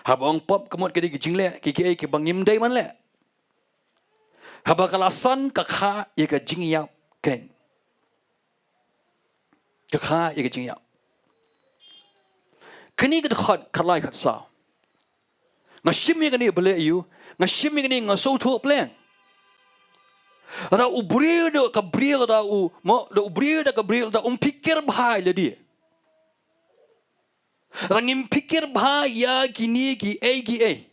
E: Haba ang pop kemudian ke jingle ke bangim day man le. Haba kalasan kakha ya ka jingyap ken. Kakha ye jing ya. Kini ke dekat kalai kat sa. Ngashim ye kini bele you, ngashim ye kini ngaso tu plan. Ada ubri do ka bril da ubri da ka bril da pikir bahai le dia. Rangim pikir bahai ya kini ki ai.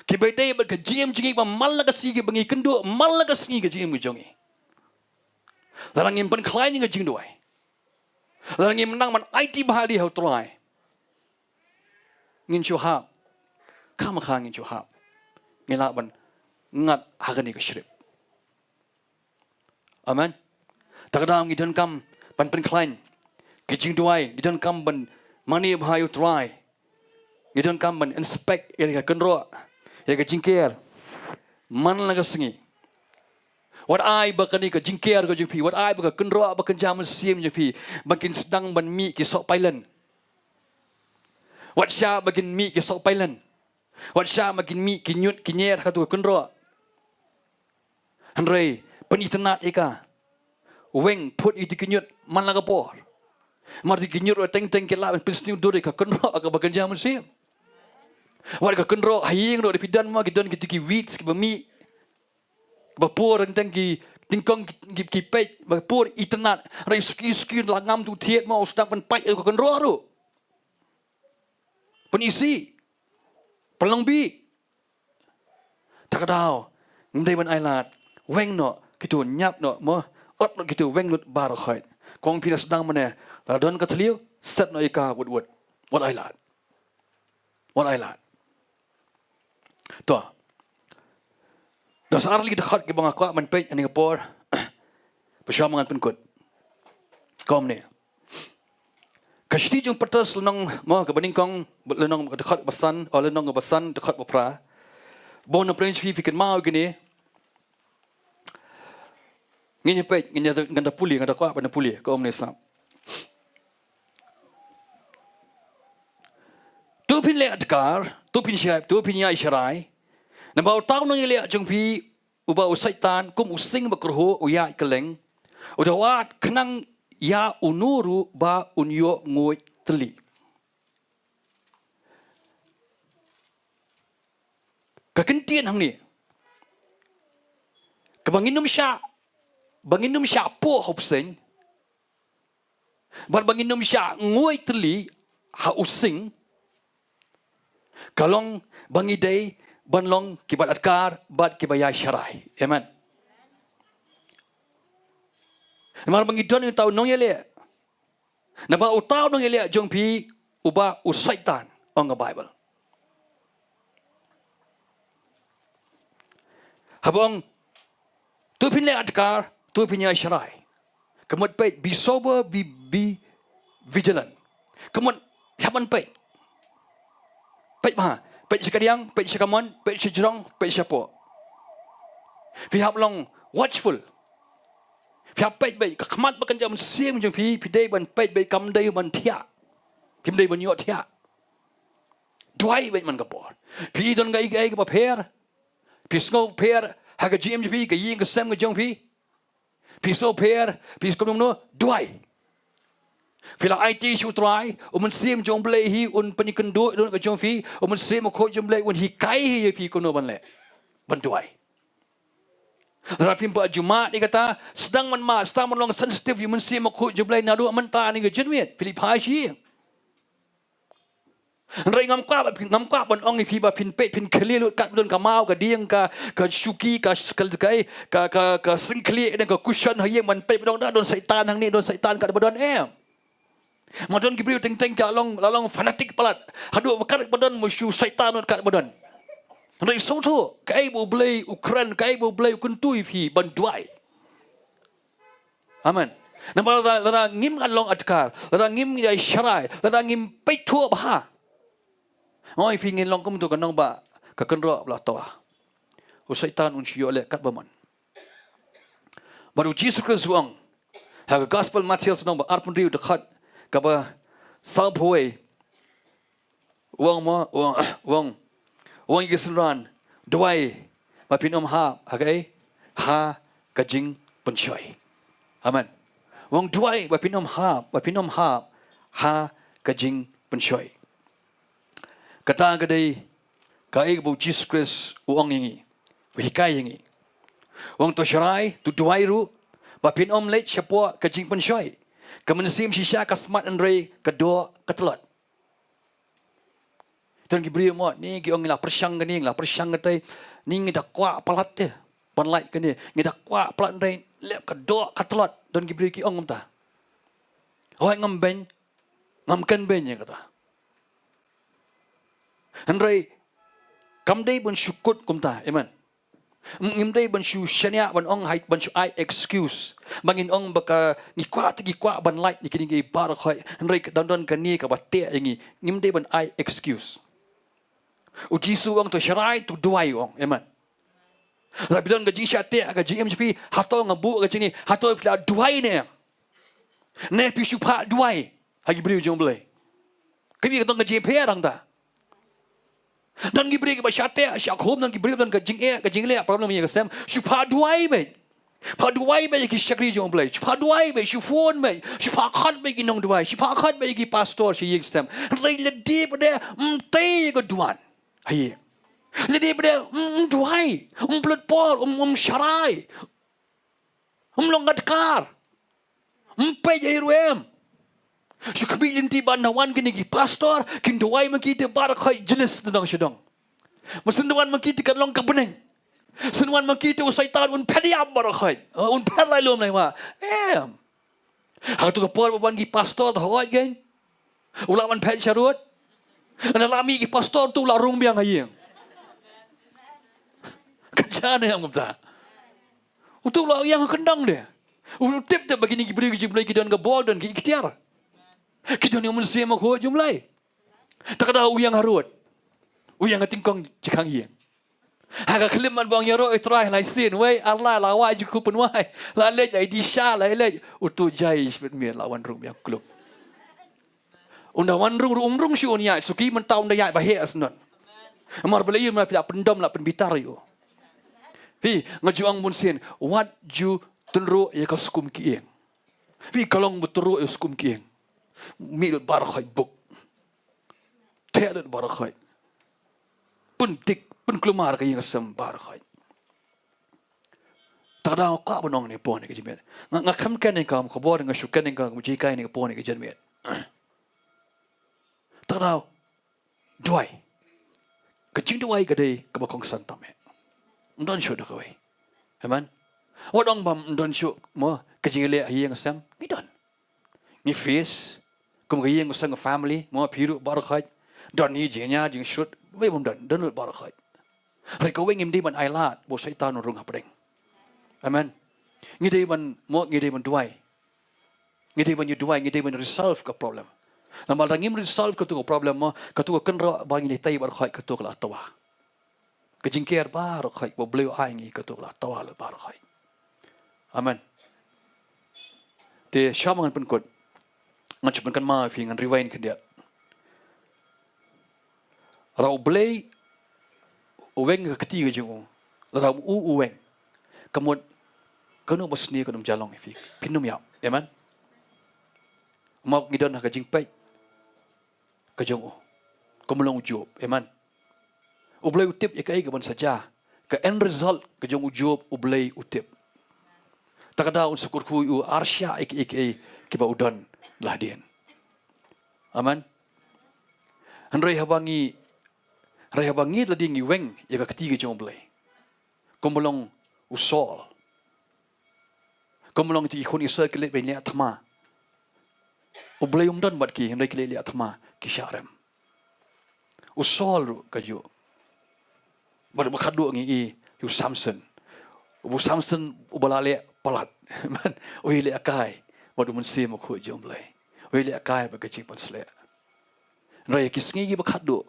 E: Ki bedai ber ka jim jingi ba mal ka si ki bangi kendu mal ka si ki jim jongi. Rangim pen klein ngi jing doai. Lalu menang man IT bahali hau try. Ngin chuhab. Kam khang ngin chuhab. Ngila ban ngat hagani ke shrip. Amen. Takdam ngidon kam ban pen klein. Kijing duai ngidon kam ban mani bahai try. Ngidon kam ban inspect ya kenro. Ya ke Jingker. Man laga sengi. What I bakani ke Jingker ke jupi, what I bakal kenro bakal jaman sim jupi, bakin sedang ban mi ke sok pailan. What sya bakin mi ke sok pailan. What sya bakin mi ke nyut ke nyer katu kenro. Henry penitenat ika. Weng put itu kinyut man laga por. Mar di kinyut teng-teng kelak pistiu duri ka kenro ka bagenja musim. War ka kenro haying ro di pidan ma gidon ki wheat ki bami. Bapur teng ki tingkong ki pej bapur itenat rai ski langam tu thiet ma ustak pen pai ka kenro ro. Penisi pelang bi takadau ngdai ban ailat weng no kitu nyap no mo ot no kitu weng lut bar khoi kong pina sedang mana don ka thliu set no ika wud what ailat to das arli dekhat ke bang akwa man pej ani ngapor bersama dengan penkut kom ni Kashti jung patas lenong mo kebening kong lenong dekat besan lenong besan dekat bepra. Bon aprench fi fikan mau gini. Nginya pej nganda puli nganda kwa bana puli ko omne sam. Tu pin le adkar, tu pin syai, tu pin yai syarai. Nambau tau nang ile jung pi uba usaitan kum using bakrho uya keleng. Udawat kenang ya unuru ba unyo ngoi teli. Kekentian hang ni. Kebanginum sya po hopseng. Bar banginum sya ngoi teli ha using. Kalong bangidei banlong kibat adkar bat kibaya syarai. Amen. Namar bangidon yang tahu nong yele. Nama utau nong yele jong pi uba usaitan on the Bible. Habang tu pin le adkar, tu pin ya syarai. Kemudian pay be sober, be vigilant. Kemudian haban pay. Pay mah, pay sekadiang, pay sekamon, pay sejrong, pay siapa. Pihak long watchful. Pihak pej baik kemat bekerja mensim jeng pidai ban pej baik kamdai ban tiak, kamdai ban yot tiak. Duai baik man kapor. Pi don gai ke paper, pi snow pair haga GM pi ke ying ke sem ke jeng pi. Pi so pair, pi skom no duai. Pila IT shu try, mensim jong blai hi un penikenduk don ke jeng pi, mensim ko jong blai un hi kai hi pi kono ban le. Ban duai. Rapi Pak Jumat dia kata sedang sedang menolong sensitif yang mesti makhluk jumlah nadu mentah ni ke jenuit Philip Haji. Rai ngam kwa ban ong pi ba pin pe pin kli lut kat don ka mau ka dieng ka syuki ka kai ka singkli dan ka cushion hayeng man pe don don syaitan hang ni don syaitan kat badon Madon gibriu teng ka lalong fanatik palat. Hadu bekat badon musuh syaitan kat badon. Rai soto kai bo blai Ukraine kai bo blai kuntui fi banduai. Amen. Nampak lara ngim along adkar, lara ngim ya syarai, lara ngim pe thua bah. Oi fi ngin long kum tu kanong ba ka kenro bla toa. Usaitan unsio le kat baman. Baru Jesus Christus wang. Ha gospel Matthew nong ba arpun riu dekat ka ba sabhoi. Wang Yesuran duai mapinom ha hagai ha kajing pensyoi. Amen. Wong duai mapinom ha ha kajing pensyoi. Kata gadai kai bu Jesus Christ uang ini. Wikai ini. Wong to syarai tu duai ru mapinom let siapa kajing pensyoi. Kemensim sisya kasmat andrei kedua ketelot. Tuan Gibril mo ni giong la persyang gani la persyang katai ni ngida kwa palat dia ban light gani ngida kwa palat dai le ka do katlot Tuan Gibril ki ong ta hoi ngam ben ngam kan ben ya kata Andrei kam dai bun syukut kum ta amen ngim dai bun syu syania ban ong hai ban syu ai excuse bangin ong baka ni kwa ban light ni kini gi bar khoi Andrei don kani ka batte ngi ngim dai ban ai excuse Uji suang tu syarai tu duai wong, amen. Tapi don gaji syate gaji MJP hato ngabu gaji ni hato pila duai ne. Ne pi supa duai. Hagi beri jong boleh. Kami kata gaji perang ta. Dan gibri ke basyate syak hom dan gibri dan ke jingele problem ye kesem shupa duai be. Pa duai be ki syakri jong play. Shupa duai be shu phone be. Shupa khat be ki nong duai. Shupa khat be ki pastor shi ye kesem. Lai le deep de te ko duan. Hai. Le deep de duai. Blood pol sharai. Longat kar. Pe ye ruem. Shu kabilin ti ban nawan kini ki pastor kin duai makite bar khai jenis tendang sedang. Mesin duan makite kan long kabeneng. Senuan makite usaitan un pediam bar khai. Un perlai lom lai ma. Hang tu kapor ban ki pastor thoi gen. Ulawan ped syarut. Ana lami ki pastor tu la rung biang ayeng. Kejana yang ngapta. Utu la yang kendang dia. Tip tip begini ki beri ki dan ke bol dan ki ikhtiar. Kita ni manusia mak ho jumlai. Tak ada uyang harut. Uyang tingkong jikang ye. Haga keliman bang yaro try lai sin wei Allah lawa ju ku penwai. La le ai di sha lai le utu jai sebet mien lawan rum yang klub. Unda wan rung si unya suki mentau nda yai bahe asnon. Amar belai ma pila pendom la penbitar yo. Pi ngajuang mun sin what ju tenru ya ka skum ki eng. Pi kalong beturu ya skum ki eng. Mil barakhai buk. Telet barakhai. Pentik penkelumar ke yang sem barakhai. Tak ada apa benong ni pon ni kejemet. Ngakam kan ni kam khabar dengan syukan ni kam jikai ni pon ni kejemet. Tak ada duai. Kecing duai kedai kebakong santame. Ndon syuk dah kawai. Aman. Wadong bam ndon syuk mo kecing le yang sem. Ngidon. Ni face kemudian yang usang family mau piru barakhai dan ni jenya jing shoot we bom dan barakhai reka we ngim di ban ailat bo syaitan rung hapdeng amen ngidei ban mo ngidei ban duai ngidei ban resolve ke problem namal rangim resolve ke tu problem mo ke tu kenra bangi tai barakhai ke tu la tawa ke jingker barakhai bo bleu ai ngi ke tu la tawa la barakhai amen te syamangan penkot macam kan ma fi ngan rewind ke dia rau blei uweng ke ketiga jung rau uweng kemud kanu besni kanum jalong fi pinum ya amen mau ngidon ka jingpai ke jung kemulong job amen ublei utip ya kai ke ban saja ke end result ke jung job ublei utip tak ada unsukur ku arsya ik kiba udon lahdian. Aman. Rai habangi ladi ngi weng ya ketiga jong blai. Kombolong usol. Kombolong ti ikhun isal kele ben le thama. Ublai umdan bat ki rai kele le thama ki syaram. Usol ru kaju. Bar bakhadu ngi yu Samson. Ubu Samson ubalale palat. Man, oi le akai. Wadu mensi mo khu jom lai wele akai ba kecing pon sle rai kisngi gi bakhadu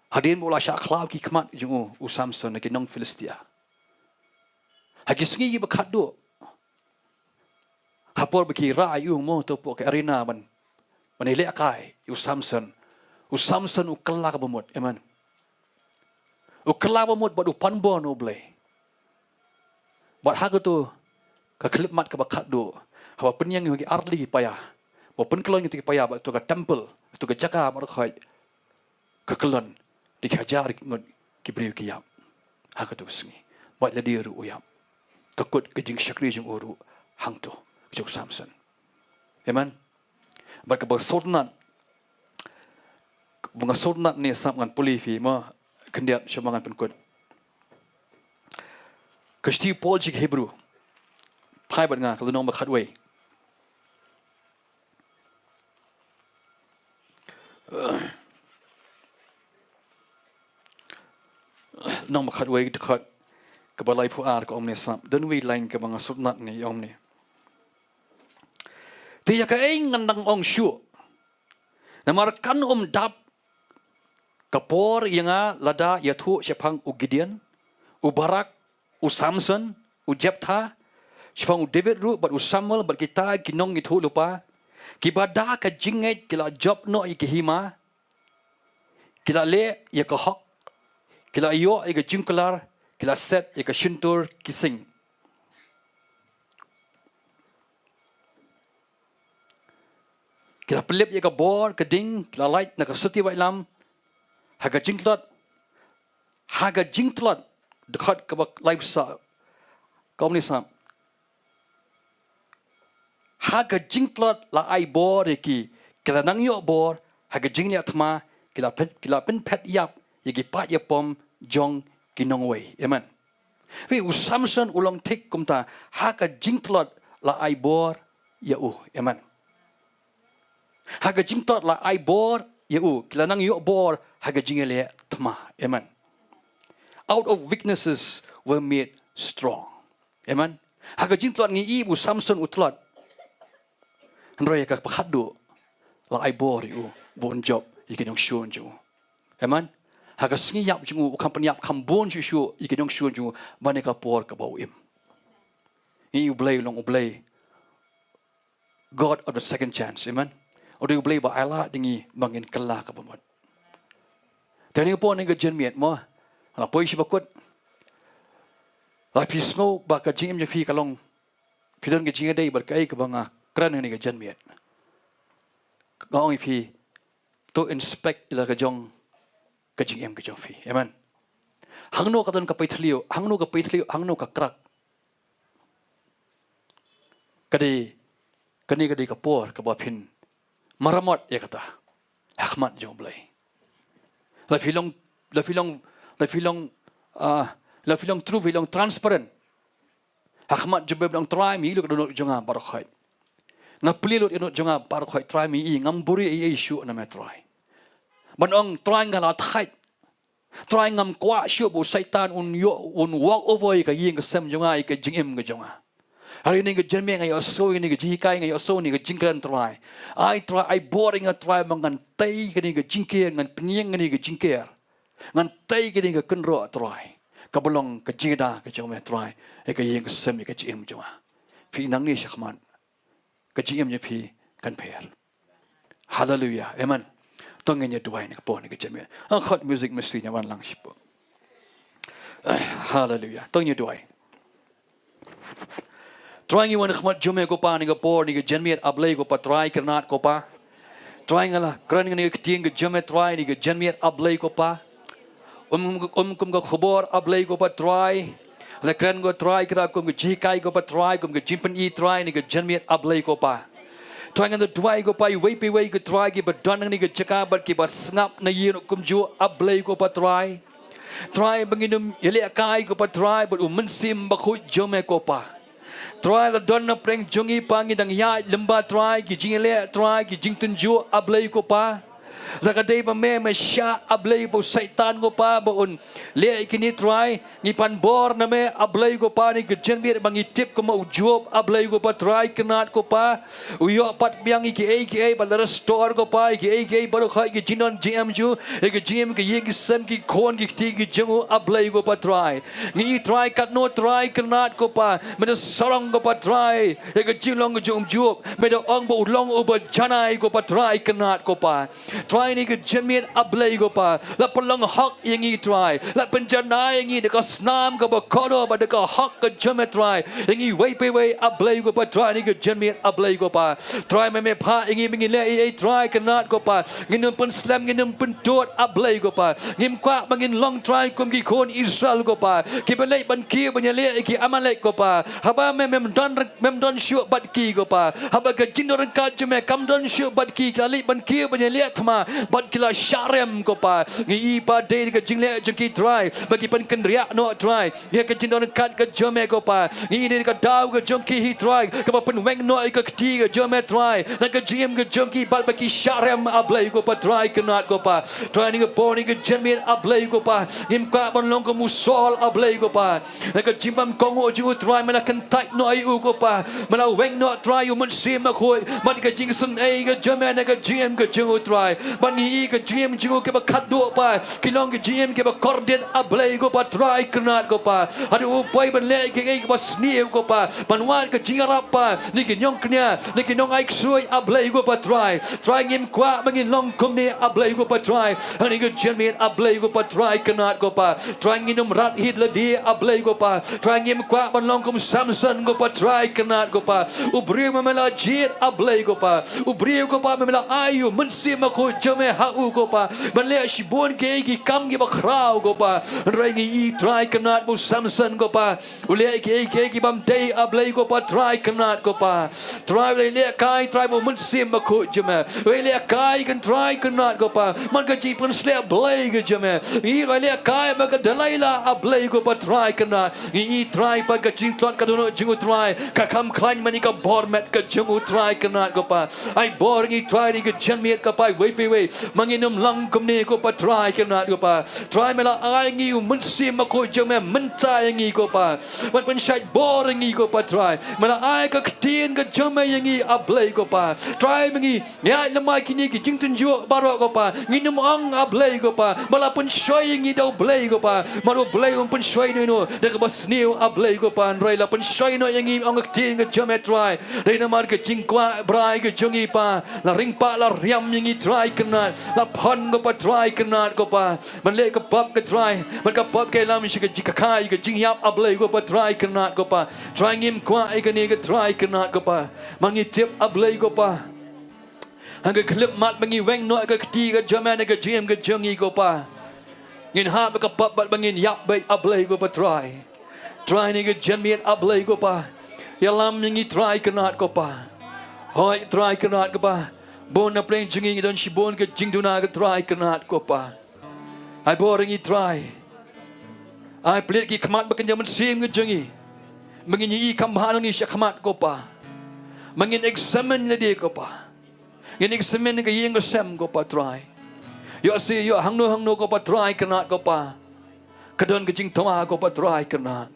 E: hadin bola sha khlab ki khmat jungu u Samson ki nong Filistia ha kisngi gi bakhadu hapor baki ra yu mo to po ke arena ban le akai u Samson u kelak bemut amen u kelak bemut badu panbon oble bat hagatu ka klip mat ka bakhadu hawa penyang yang arli payah, bawa penkelon yang payah, bawa tu ke temple, tu ke jaga barakhai, kekelon dikajar ngot kibriu kiyam, hak tu sengi, buat ladi ru uyam, kekut kejing syakri jeng uru hang tu, kejung Samson, amen. Berkat bersornat, bunga sornat ni samkan polifi, ma kendiat semangat penkut. Kesti Paul jik Hebrew, pai berngah kalau nong berkatway. Nong berkatway dekat kebalai puar ke om ni sam, dan we lain ke bunga sornat ni om ni. Tiada keing ngandang ong syu. Namarkan dap kapor yang lada yatu sepang u Gideon, u Barak, u Samson, u Jephthah, sepang u David ru, bat u Samuel, bat kita kinong itu lupa. Kibada ke jinget kila job no ikihima. kila le ya ka hok kila yo ya ka jingkelar kila set ya ka shintur kising kila pelip ya ka bor ka ding kila light na ka suti wa lam haga jingtlot dekat ke life sa kau ni sam haga jingtlot la ai bor ki kila nang yo bor haga jinglia thma kila pen pet yap yagi pat ya pom jong kinong wei amen vi usamson ulong tik kumta haga jingtlot la ai bor ya amen haga jingtlot la ai bor ya kila nang yo bor haga jinglia thma amen out of weaknesses were made strong amen haga jingtlot ngi ibu samson utlot androy ka pakhadu la ai bor yu bon job ikin yong shun ju amen haga sngi yap ju company yap khambon ju shu ikin yong shun ju maneka por ka bau im i ublay long ublay God of the second chance amen or do ublay ba ala dingi mangin kala ka bamot tani po ni ga jenmiet mo la poi si bakut la pisno ba ka jingim je fi kalong pidon ga jinga dei bar kai ka banga kran ni ga jenmiet ngong fi to inspect ila ka jong ka jingim ka jong fi amen hangno ka don ka paithlio hangno ka krak kadi kani ka por ka ba phin maramot ya kata hakmat jong blai la filong true filong transparent hakmat jebe blang try mi lu ka jonga barokhai na plilut ino jonga barokhai try mi ngamburi ai issue na me try manong try ngala thai try ngam kwa shu bu satan un walk over ka ying ka sem jonga ka jingim ka jonga hari ni ka jenme ngai so ni ka jikai ngai so ni ka jingkran try I boring a try mangan tai ka ni ka jingker ngan pnieng ni ka jingker ngan tai ka ni ka kenro try ka bolong ka jingda ka jome try ka ying ka sem ka jingim jonga fi nang ni shakman ka jingim je phi kan pher hallelujah amen tong nge duai ni ka pon ni ka jeme khot music mesti nya wan lang ship hallelujah tong nge duai try ngi wan khmat jome ko pa ni ka por ni ka jenmiet ablay ko pa try karnat ko pa try ngala kran ni ka tieng ka jome try ni ka jenmiet ablay ko pa kum ka khobor ablay ko pa try la kran go try kra kum ka jikai ko pa try kum ka jimpen i try ni ka jenmiet ablay ko pa try ngan try ko pa wei pe wei ka try ki ba dan ni ka jaka ba ki ba ngap na yin kum ju ablay ko pa try banginum yele kai ko pa try ba mensim ba khu jome ko pa try la don na preng jongi pangi dang ya lemba try ki jingele try ki jingtun ju ablay ko pa zakadei ba me sha ablay po satan ko pa bon le ikini try ni pan bor na me ablay ko pa ni genbiet bangi tip ko ma ujob ablay ko pa try kenat ko pa uyo pat biang iki ba restore ko pa iki baru khai ki jinon gm ju ki gm ki yeg sem ki khon ki ti ki jengu ablay ko pa try ni try kat no try kenat ko pa me sorong ko pa try ki jilong jum job me ong bo long over janai ko pa try kenat ko pa try ni ke jenmiet ablay ko pa la pelong hak yang i try la penjana yang i dekat snam ko ba kono ba dekat hak ke jemet try yang i wei pe wei ablay ko pa try ni ke jenmiet ablay ko pa try me pha yang i mingin le try kenat ko pa ngin pun slam ngin pun dot ablay ko pa ngim kwa bangin long try kum ki kon Israel ko pa ki belai ban ki banyale ki amalek ko pa haba mem don shu bat ki ko pa haba ke jindor ka jeme kam don shu bat ki kali ban ki banyale thma bat kila syarem ko pa ngi pa de ke jingle jengki try bagi pen kenriak no try ya ke jindon kat ke jome ko pa ngi de ke daw ke jengki hi try ke pen weng no ke kti ke jome try na ke jim ke jengki bat bagi syarem ablay ko pa try kenat ko pa try ni ke bon ni ke jenmin ablay ko pa ngim ka bon long ko musol ablay ko pa na ke jimbam kongo ju try mala kentai no ai u ko pa mala weng no try u mun sim ma khoi man ke jing sun ai ke jome na ke jim ke jengu try Bangi ke GM jingu ke bakat do pa. Kilong ke GM ke bakorden ablay ko pa try kenat ko pa. Aduh pai ban le ke ba snew ko pa. Banwan ke jingarap pa. Ni ke nyong knya, ni ke nyong ai suai ablay ko pa try. Try ngim kwa bangin long kom ni ablay ko pa try. Ani ke jermin ablay ko pa try kenat ko pa. Try nginum rat hid le dia ablay ko pa. Try ngim kwa ban long kom Samson ko pa try kenat ko pa. Ubri memela jit ablay ko pa. Ubri ko pa memela ayu mensim ko jame hau ko pa. Ban le shibon ke gi kam gi ba krau ko pa. Rengi i try kenat bu Samson ko pa. Ule ke gi bam day ablay ko pa try kenat ko pa. Try le kai try bu mensim ko jame. Le kai kan try kenat ko pa. Man ka ji pun slap blay ke jame. I le kai ba ka dalaila ablay ko pa try kenat. I try pa ka jing tlot ka dono jingu try. Ka kam klein mani ka bor met ka jingu try kenat ko pa. Ai bor ngi try ni ka janmiet ka pa we pe we. Manginum lang kom ni ko pa try kenat ko pa. Try mela ai ngi mensim ko jame mentai ngi ko pa. Man pen shai bor ngi ko pa try. Mela ai ka ktin ka jame ngi ablay ko pa. Try mengi ya lemai kini ki jing tunjuk baro ko pa. Nginum ang ablay ko pa. Mala pen shoi ngi dau blay ko pa. Maro blay pen shoi no de ka bas new ablay ko pa. Rai la pen shoi no ngi ang ktin ka jame try. Dai na mar ka jing kwa brai ka jungi pa. La ring pa la riam ngi try kenat. La pon ko pa try kenat ko pa. Man le ka pop ka try. Man ka pop ke lam shi ka jika kai ka jing yap ablay ko pa try kenat ko pa. Try ngim kwa ai ka ni ka try kenat ko pa. Mangi tip ablay ko pa. Hangga klip mat bangi weng no ka kti ka jaman ka jim ka jungi ko pa. Ngin ha ka pop bat bangin yap bai ablay ko pa try. Try ni ka janmiet ablay ko pa. Ya lam ngi try kenat ko pa. Hoi try kenat ko pa. Bon na plain jungi don shi bon ka jing duna ka try kenat ko pa. Ai boring i try. Ai pelit ki khamat bakan jaman sim ka jungi. Mangin i kamhan ni sya khamat ko pa. Mangin examine le dia ko pa. Ngin examine ka yeng ka sem ko pa try. Yo si yo hangno ko pa try kenat ko pa. Kadon ka jing tawa ko pa try kenat.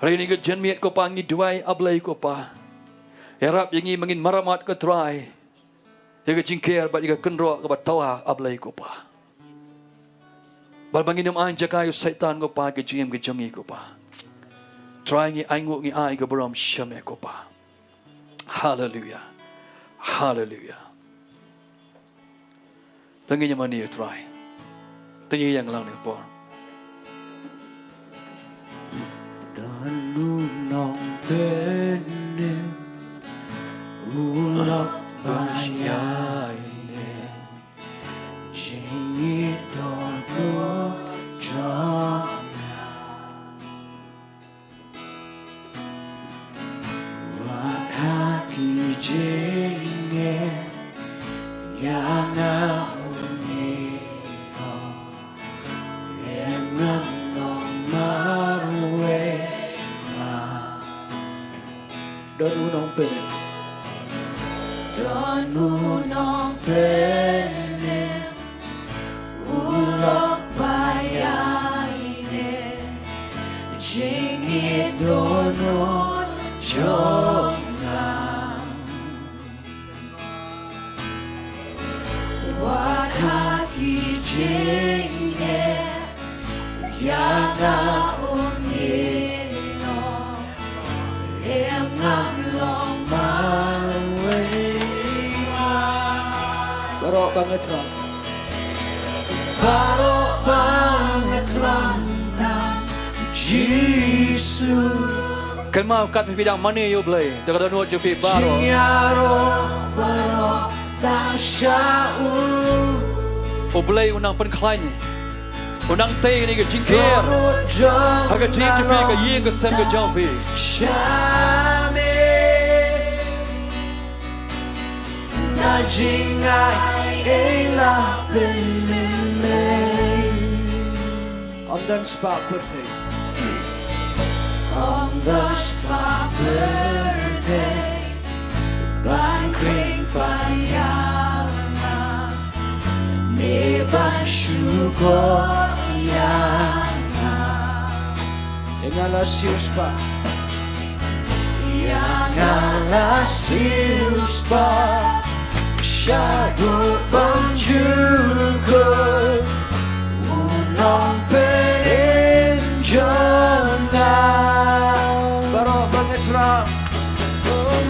E: Hari ni ka janmiet ko pa ngi duai ablay ko pa. Harap yang mangin maramat ka try. Ya ka jingker ba ka kenro ka ba tawa ablay ko pa. Bal banginum an jakayo saitan ko pa ka jim ka jungi ko pa. Try ngi aingu ngi ai ka bram shame ko pa. Hallelujah. Hallelujah. Tangi nya mani try. Tangi yang lang ni po.
A: Dan nong tene ulap bayai ne jingi dono jana wat haki jinge yana uniko enam nong marwe don unong pene
D: Don unong pene ulok bayaine jingi dono jonga wakaki jinge yana unino emang long
A: Barok banget Ram.
D: Barok banget rantang Jisu
E: Kan mau kat bidang mana yo blay. Dak ada nuat je fi baro.
D: Jiaro barok tang syau
E: O blay unang pen klein ni. Unang tei ni ke jingker. Harga jing je fi ka yeng ke sem ke jong fi.
D: Shame Na jingai ela beneme
A: Om dan spa birthday.
D: On the spa birthday Bangkring payama Neban syukur yana
A: Engala sius pa.
D: Yang ala sius pa Shadow Banjuku Unong Perenjana
A: Barok banget ram.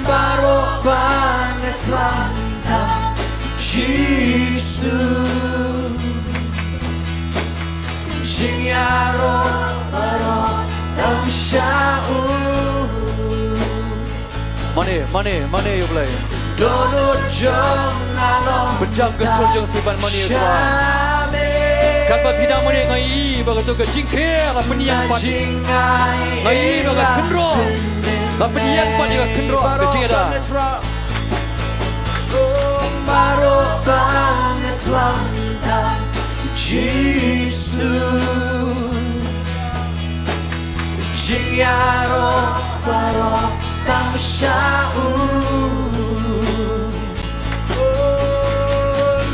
D: Barok banget ranta Jisu Jingyaro barok Tam syau
E: Mana you play?
D: Donut jong nalong
E: Benjang kesel jeng siban mana you tuan? Kan berpindah mana ngai begitu ke Jingker apa niat pat ngai begitu kendro apa niat pat juga kendro ke Jingker
D: baru banget lanta Jisu Jingyaro baru tam syau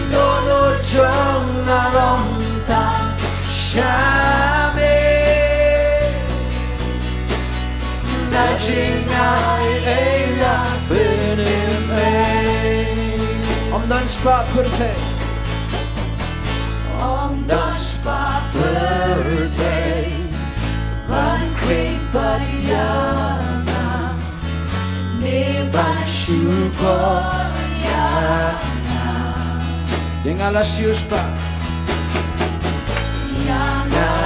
D: Donut jong nalong Shame Najingai Eila Benime
A: Om dan spa birthday.
D: Om dan spa birthday Ban kring pariana Neban syukur yana
A: Yang alasius pa.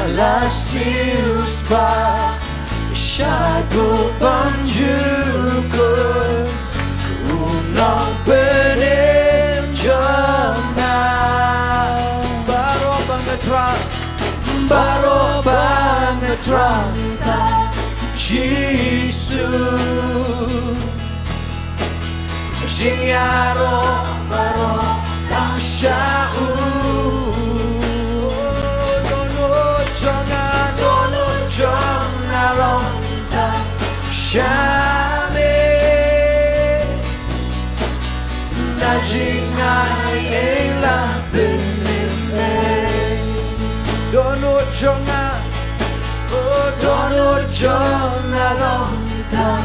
D: Alasius pa Shadow Banjuku Unong Perenjana
A: Barok banget ram.
D: Barok banget ranta Jisu Jingyaro barok tam syau Jong nalong tam syame Najingai Eila benime
A: Donut jonga.
D: Donut jong nalong tam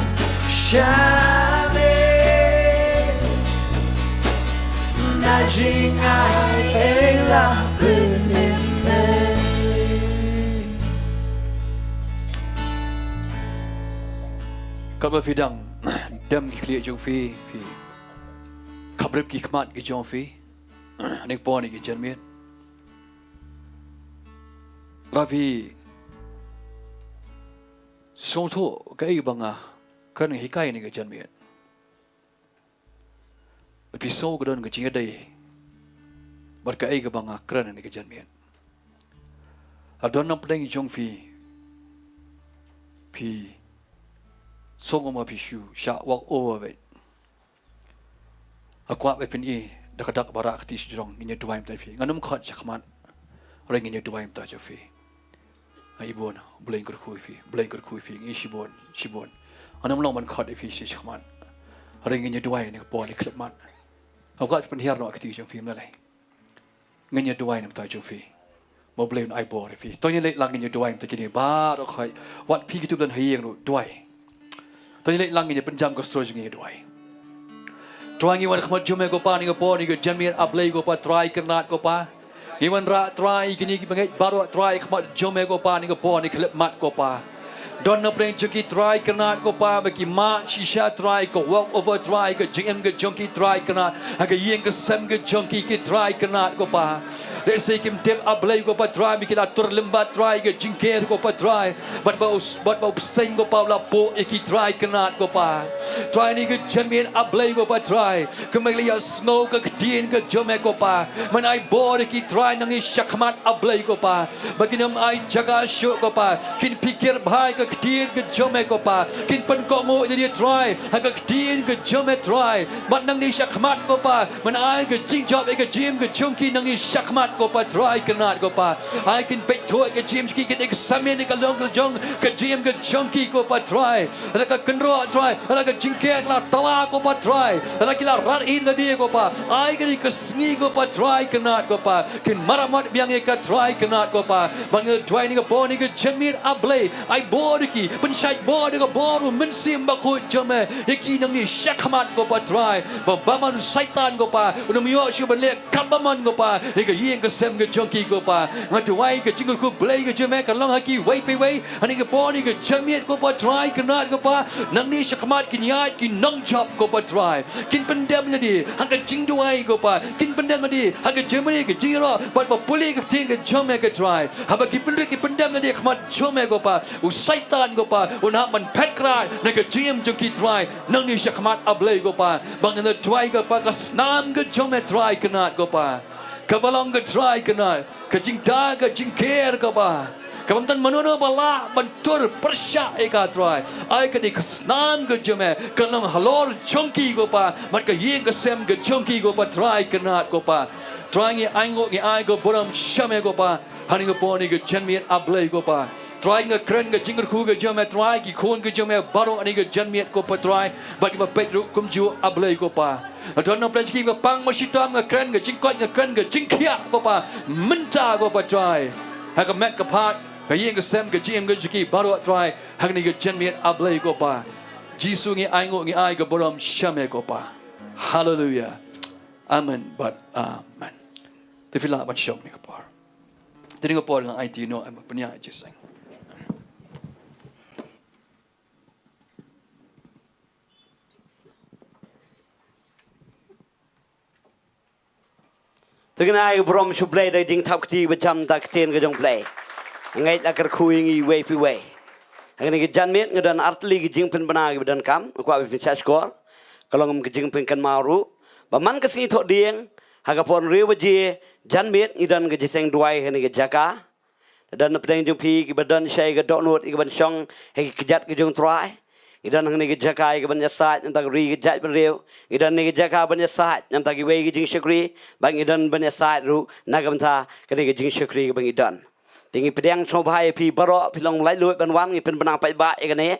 D: syame Najingai Eila benime
E: Kau berfidang dam kikliat jong fi kabrib kikmat ki jong fi anek pon ki jermiat rapi song tu kai banga kan hikai ni ki jermiat rapi so gadon ki jingadai berkai ki banga kan ni ki jermiat adon nam pedang jong fi Songoma pishu syak walk over it. Aku apa pun ini dak barak ti sejong ini dua imta fi. Nganum khat jakman. Orang ini dua imta jafi. Ibon boleh kerkui fi ini shibon. Anam long man khat fi si jakman. Orang ini dua ini pon klub man. Aku apa pun hiar no akti jong fi malai. Ini dua imta jafi. Mau boleh ai bor fi. Tonya lek lang ini dua imta kini bar ok. Wat pi gitu dan hayeng no dua. Tadi lek lang ini penjam ko stroj ngi doai. Try ngi wan khmat jume ko pa ni ko po ni ko janmir ablay ko pa try kernat ko pa. Ngi wan ra try kini ki bangai baru try khmat jume ko pa ni ko po ni klep mat ko pa. Don na preng junki try kernat ko pa bagi ma shisha try ko walk over try ko jingem ke junki try kernat aga yeng ke sem ke junki ki try kernat ko pa. They say kim tip ablay ko pa try mikila tur lembat try ke jingker ko pa try bat ba sing ko pa la po ki try kernat ko pa. Try ni ke janmien ablay ko pa try kemelia snow ke dien ke jome ko pa man ai bor ki try nang shakmat ablay ko pa bagi nam ai jaga syuk ko pa kin pikir bhai ke kedien ke jome ko pa kin pen ko ngo dia try aga kedien ke jome try bat nang ni shakmat ko pa man ai ke jing job ke jim ke chungki nang ni shakmat ko pa try kenat ko pa ai kin pek thoi ke jim ki ke examine ke long ke jong ke jim ke chungki ko pa try ada ke kenro try ada ke jingker la tawa ko pa try ada kila rar in la dia ko pa ai ke ni ke sngi ko pa try kenat ko pa kin maramat biang ke try kenat ko pa bang try ni ke po ni ke jemir ablay ai bo deki pensyait bo de boru mensim bakut jome yeki nang ni syakhamat ko patrai baman syaitan ko pa unamyo syu benle kabaman ko pa ega yeng ke sem ke jonki ko pa ngatwai ke jingul ku blai ke jome kan long haki wai pe wai ani ke po ni ke jamiat ko patrai kenat ko pa nang ni syakhamat ki nyat ki nang chop ko patrai kin pendam jadi hang ke jing duai ko pa kin pendam jadi hang ke jemani ke jiro pat puli ke ting ke jome ke trai haba ki pendam jadi khmat jome ko pa u syaitan ko pa una man pet krai na ke jim jonki trai nang ni syakhamat ablai ko pa bang na trai ko pa kasnam ke jome trai kenat ko pa kabalong ke trai kenat ke jingta ke jingker ko pa Kabantan manono bala bantur persya eka try. Ai kani kasnam ke jeme kanang halor chunky go pa mat ka yeng ke sem ke chunky go pa try kanat go pa. Try ngi ai go boram shame go pa. Hani go poni ke janmiet ablay go pa. Try ngi kren ke jingker khu ke jeme try ki khon ke jeme baro ani ke janmiet go pa try bat ki pet ru kum ju ablay go pa. Tuan no plan ki ke pang mashitam ngi kren ke jingkot ngi kren ke jingkia go pa. Menta go pa try. Ha ka met ka pat Kaya yang kesem ke jim ke jiki baru try hang ni ke janmiat ablay ko pa. Jisu ngi ai ngo ngi ai ke boram syame ko pa. Hallelujah. Amen but amen. Tefila ban syok ni ko par. Tini ko par ng IT no am panya jisang.
B: Tengah ai boram sublay dai ding thap ti bacham tak ten ke jong play. Ngai la kar khu ngi way pi way ngani ke janmet ngadan artli ke jing pen bana ke badan kam ko abi fin skor kalong ke jing pen kan maru ba man ke singi tho dieng haga pon rewa je janmet ngidan ke jiseng duai ngani ke jaka dan pedeng jung pi ke badan syai ke dok nut ke ban syong he ke jat ke jung trai ngidan ngani ke jaka ke ban yasat ntak ri ke jat ban rew ngidan ni ke jaka ban yasat ntak way ke jing syakri bang ngidan ban yasat ru nagam tha ke jing syakri ke bang ngidan Tingi pedang sobhai pi baro pi long lai luit ban wan ngi pen banang pai ba e gane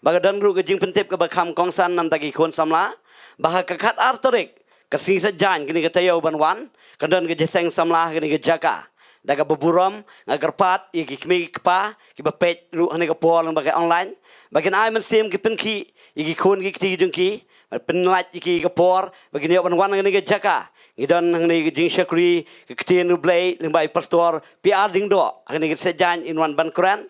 B: bagadan ru ke jing pentip ke bakam kongsan nam tagi kon samla bah ka khat artorik ke sing sajan kini ke tayo ban wan kadan ke jeseng samla kini ke jaka daga beburam ngagar pat i ki kmi kpa ki bapet ru ane ke pol bagai online bagian ai men sim ki pen ki i ki kon ki ti jung ki pen lat ki ke por bagini ban wan kini ke jaka Idan ngi jing syakri ke ketien blay lembai pastor PR ding do ngi sejan in wan ban Quran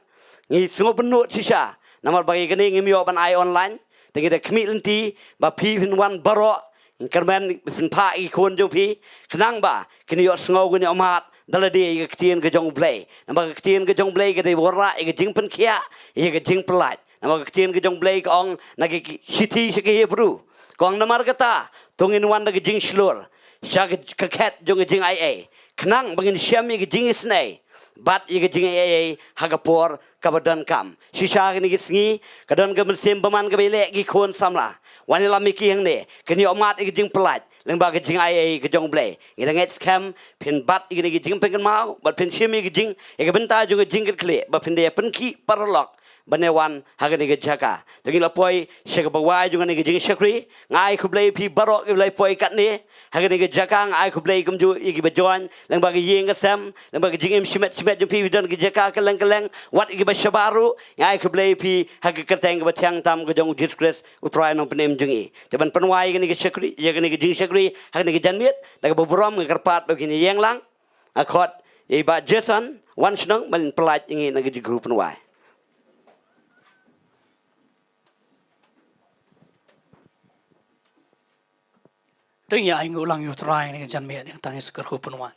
B: ngi sungo benut sisa namar bagi kini ngi mio ban ai online tengi de kmi lenti ba pi fin wan baro in kermen fin pa i kon jo pi kenang ba kini yo sungo guni amat dalade ke ketien ke jong blay namar ke ketien ke jong blay ke de wora ke jing pen kia ke jing pelat namar ke ketien ke jong blay ke ong nagi city ke hebru kong namar kata tungin wan ke jing slur Syak kaket jong jing ai kenang bangin syami ke jing snai bat i ke jing ai hagapor kabadan kam sisa ni gisngi kadan ke mesim paman ke bele gi kon samla wanila miki hang ne keni omat i ke jing pelat lengba ke jing ai ke jong blay ngiranget scam pin bat i ke jing pengen mau bat pin syami ke jing e ke benta jong jing ke kle ba pin de penki parlok banewan hagani ke jaka tengi lapoi syek bawai jungan ke jing syakri ngai ku blai pi barok ke blai poi kat ni hagani ke jaka ngai ku blai kum ju igi bajon lang bagi yeng ke sam lang bagi jing im simet jung pi dan ke jaka keleng wat igi basyabaru ngai ku blai pi hag ke teng ke batyang tam ke jong Jesus utrai no penem jungi teban penwai ke ni ke syakri ye ke ni ke jing syakri hagani ke janmiet dag beburam ke karpat begini yeng lang akot ye ba Jason wan snong man pelat ingi nagi di grup penwai
F: Teng ya ingu lang yu try ni ke janmiet yang tangis ker hupun wan.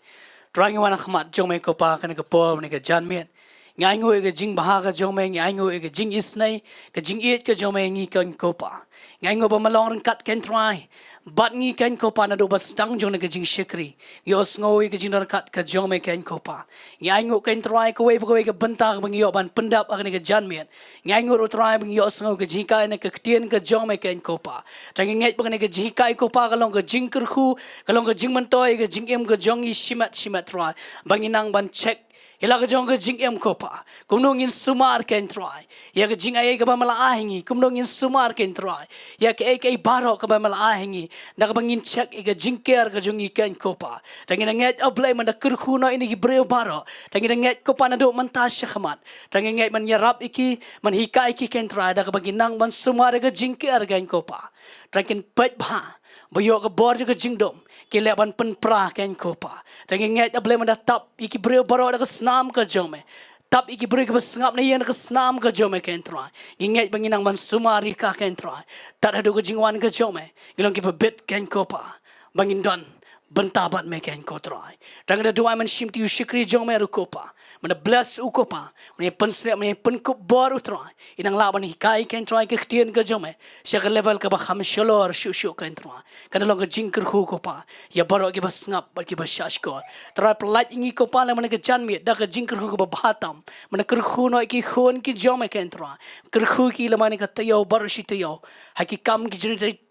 F: Try ngi wana khmat jong me ko pa kan ke por ni ke janmiet. Ngai ngu ke jing baha ke jong me ngai ngu ke jing isnai ke jing it ke jong me ngi kan ko pa. Ngai ngu ba malong ren kat ken try. Bat ngi kan ko pa na do bas tang jong ni ke jing shikri. Yos ngoi ke jing kat ke jong me ken ko pa. Ngai ngu ken try ko we ke bentar bang yo ban pendap ak ni ke janmiet. Ngai ngu ro try bang yos ngoi ke jika ni ke tien ke jong me ken ko pa. Tang ngai bang ni ke jika ko pa kalong ke Jingker khu kalong ke jing mentoy ke jing em ke jong i shimat try. Bang inang ban check Ila ka jong ka jing em ko pa. Kumnong in sumar ken try. Ya ka jing ay ka ba mala ahingi. Kumnong in sumar ken try. Ya ka ay baro ka ba mala ahingi. Na ka bangin check ika jingker ka jong ikan ko pa. Tangin nget ablay man na kurkuno ini gibreo baro. Tangin nget ko pa na do man tasya kamat. Tangin nget man yarap iki man hika iki ken try. Da ka bangin nang man sumar ka jingker ken ko pa. Tangin pet ba. Bayo ka bor ka jingdom. Kilaban pen pra ken ko pa. Tangin nget ablay man da tap iki breo baro da ka snam ka jome. Tap iki breo ka sngap na yan ka snam ka jome ken try. Nget bangin nang man sumari ka ken try. Tat hado ka jingwan ka jome. Gilong ki bit ken ko pa. Bangin don. Bentabat me ken ko try. Tangin da duai man shim ti ushikri jome ru ko pa. Mana bless u ko pa. Mana pensrep mana penkop bor u try. Inang laban hikai ken try ke ktien ka jome. Syaka level ka ba kham sholor shu ken try. Kana long ka jingker hu ko pa. Ya baro ki ba ngap ba ki ba shashkor. Try pelat ingi ko pa mana ka janmi da ka jingker hu ko ba batam. Mana kerhu no ki khon ki jome ken try. Kerhu ki lamani ka tayo baro shi tayo. Haki kam ki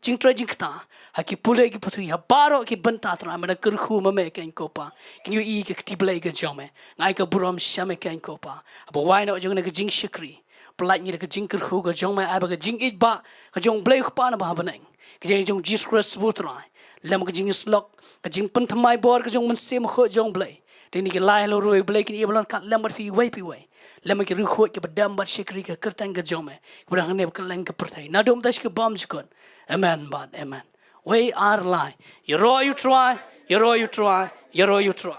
F: jingtra jingta. Haki pule ki putu ya baro ki benta try mana kerhu mame ken ko pa. Kinyu I ke ktiblai ka jome. Ngai ka buram shame ken ko pa. Aba wai no jong na ka jing shikri. Pelat ni ka jingker hu ka jong mai aba ka jing it ba ka jong blai ko pa na ba baneng. Ka jong Jesus Christ butrai. Lam ka jing slok ka jing pen thamai bor ka jong man sem kho jong blai. Deni ki lai lo roi blai ki iblan kat lambat fi wai pi wai. Lam ki ru kho ki badam bat shikri ka kertang ka jong me. Ka ne ka leng ka perthai. Na dom tash ka bam jikon. Amen bad amen. We are lie. You try. You try. You try.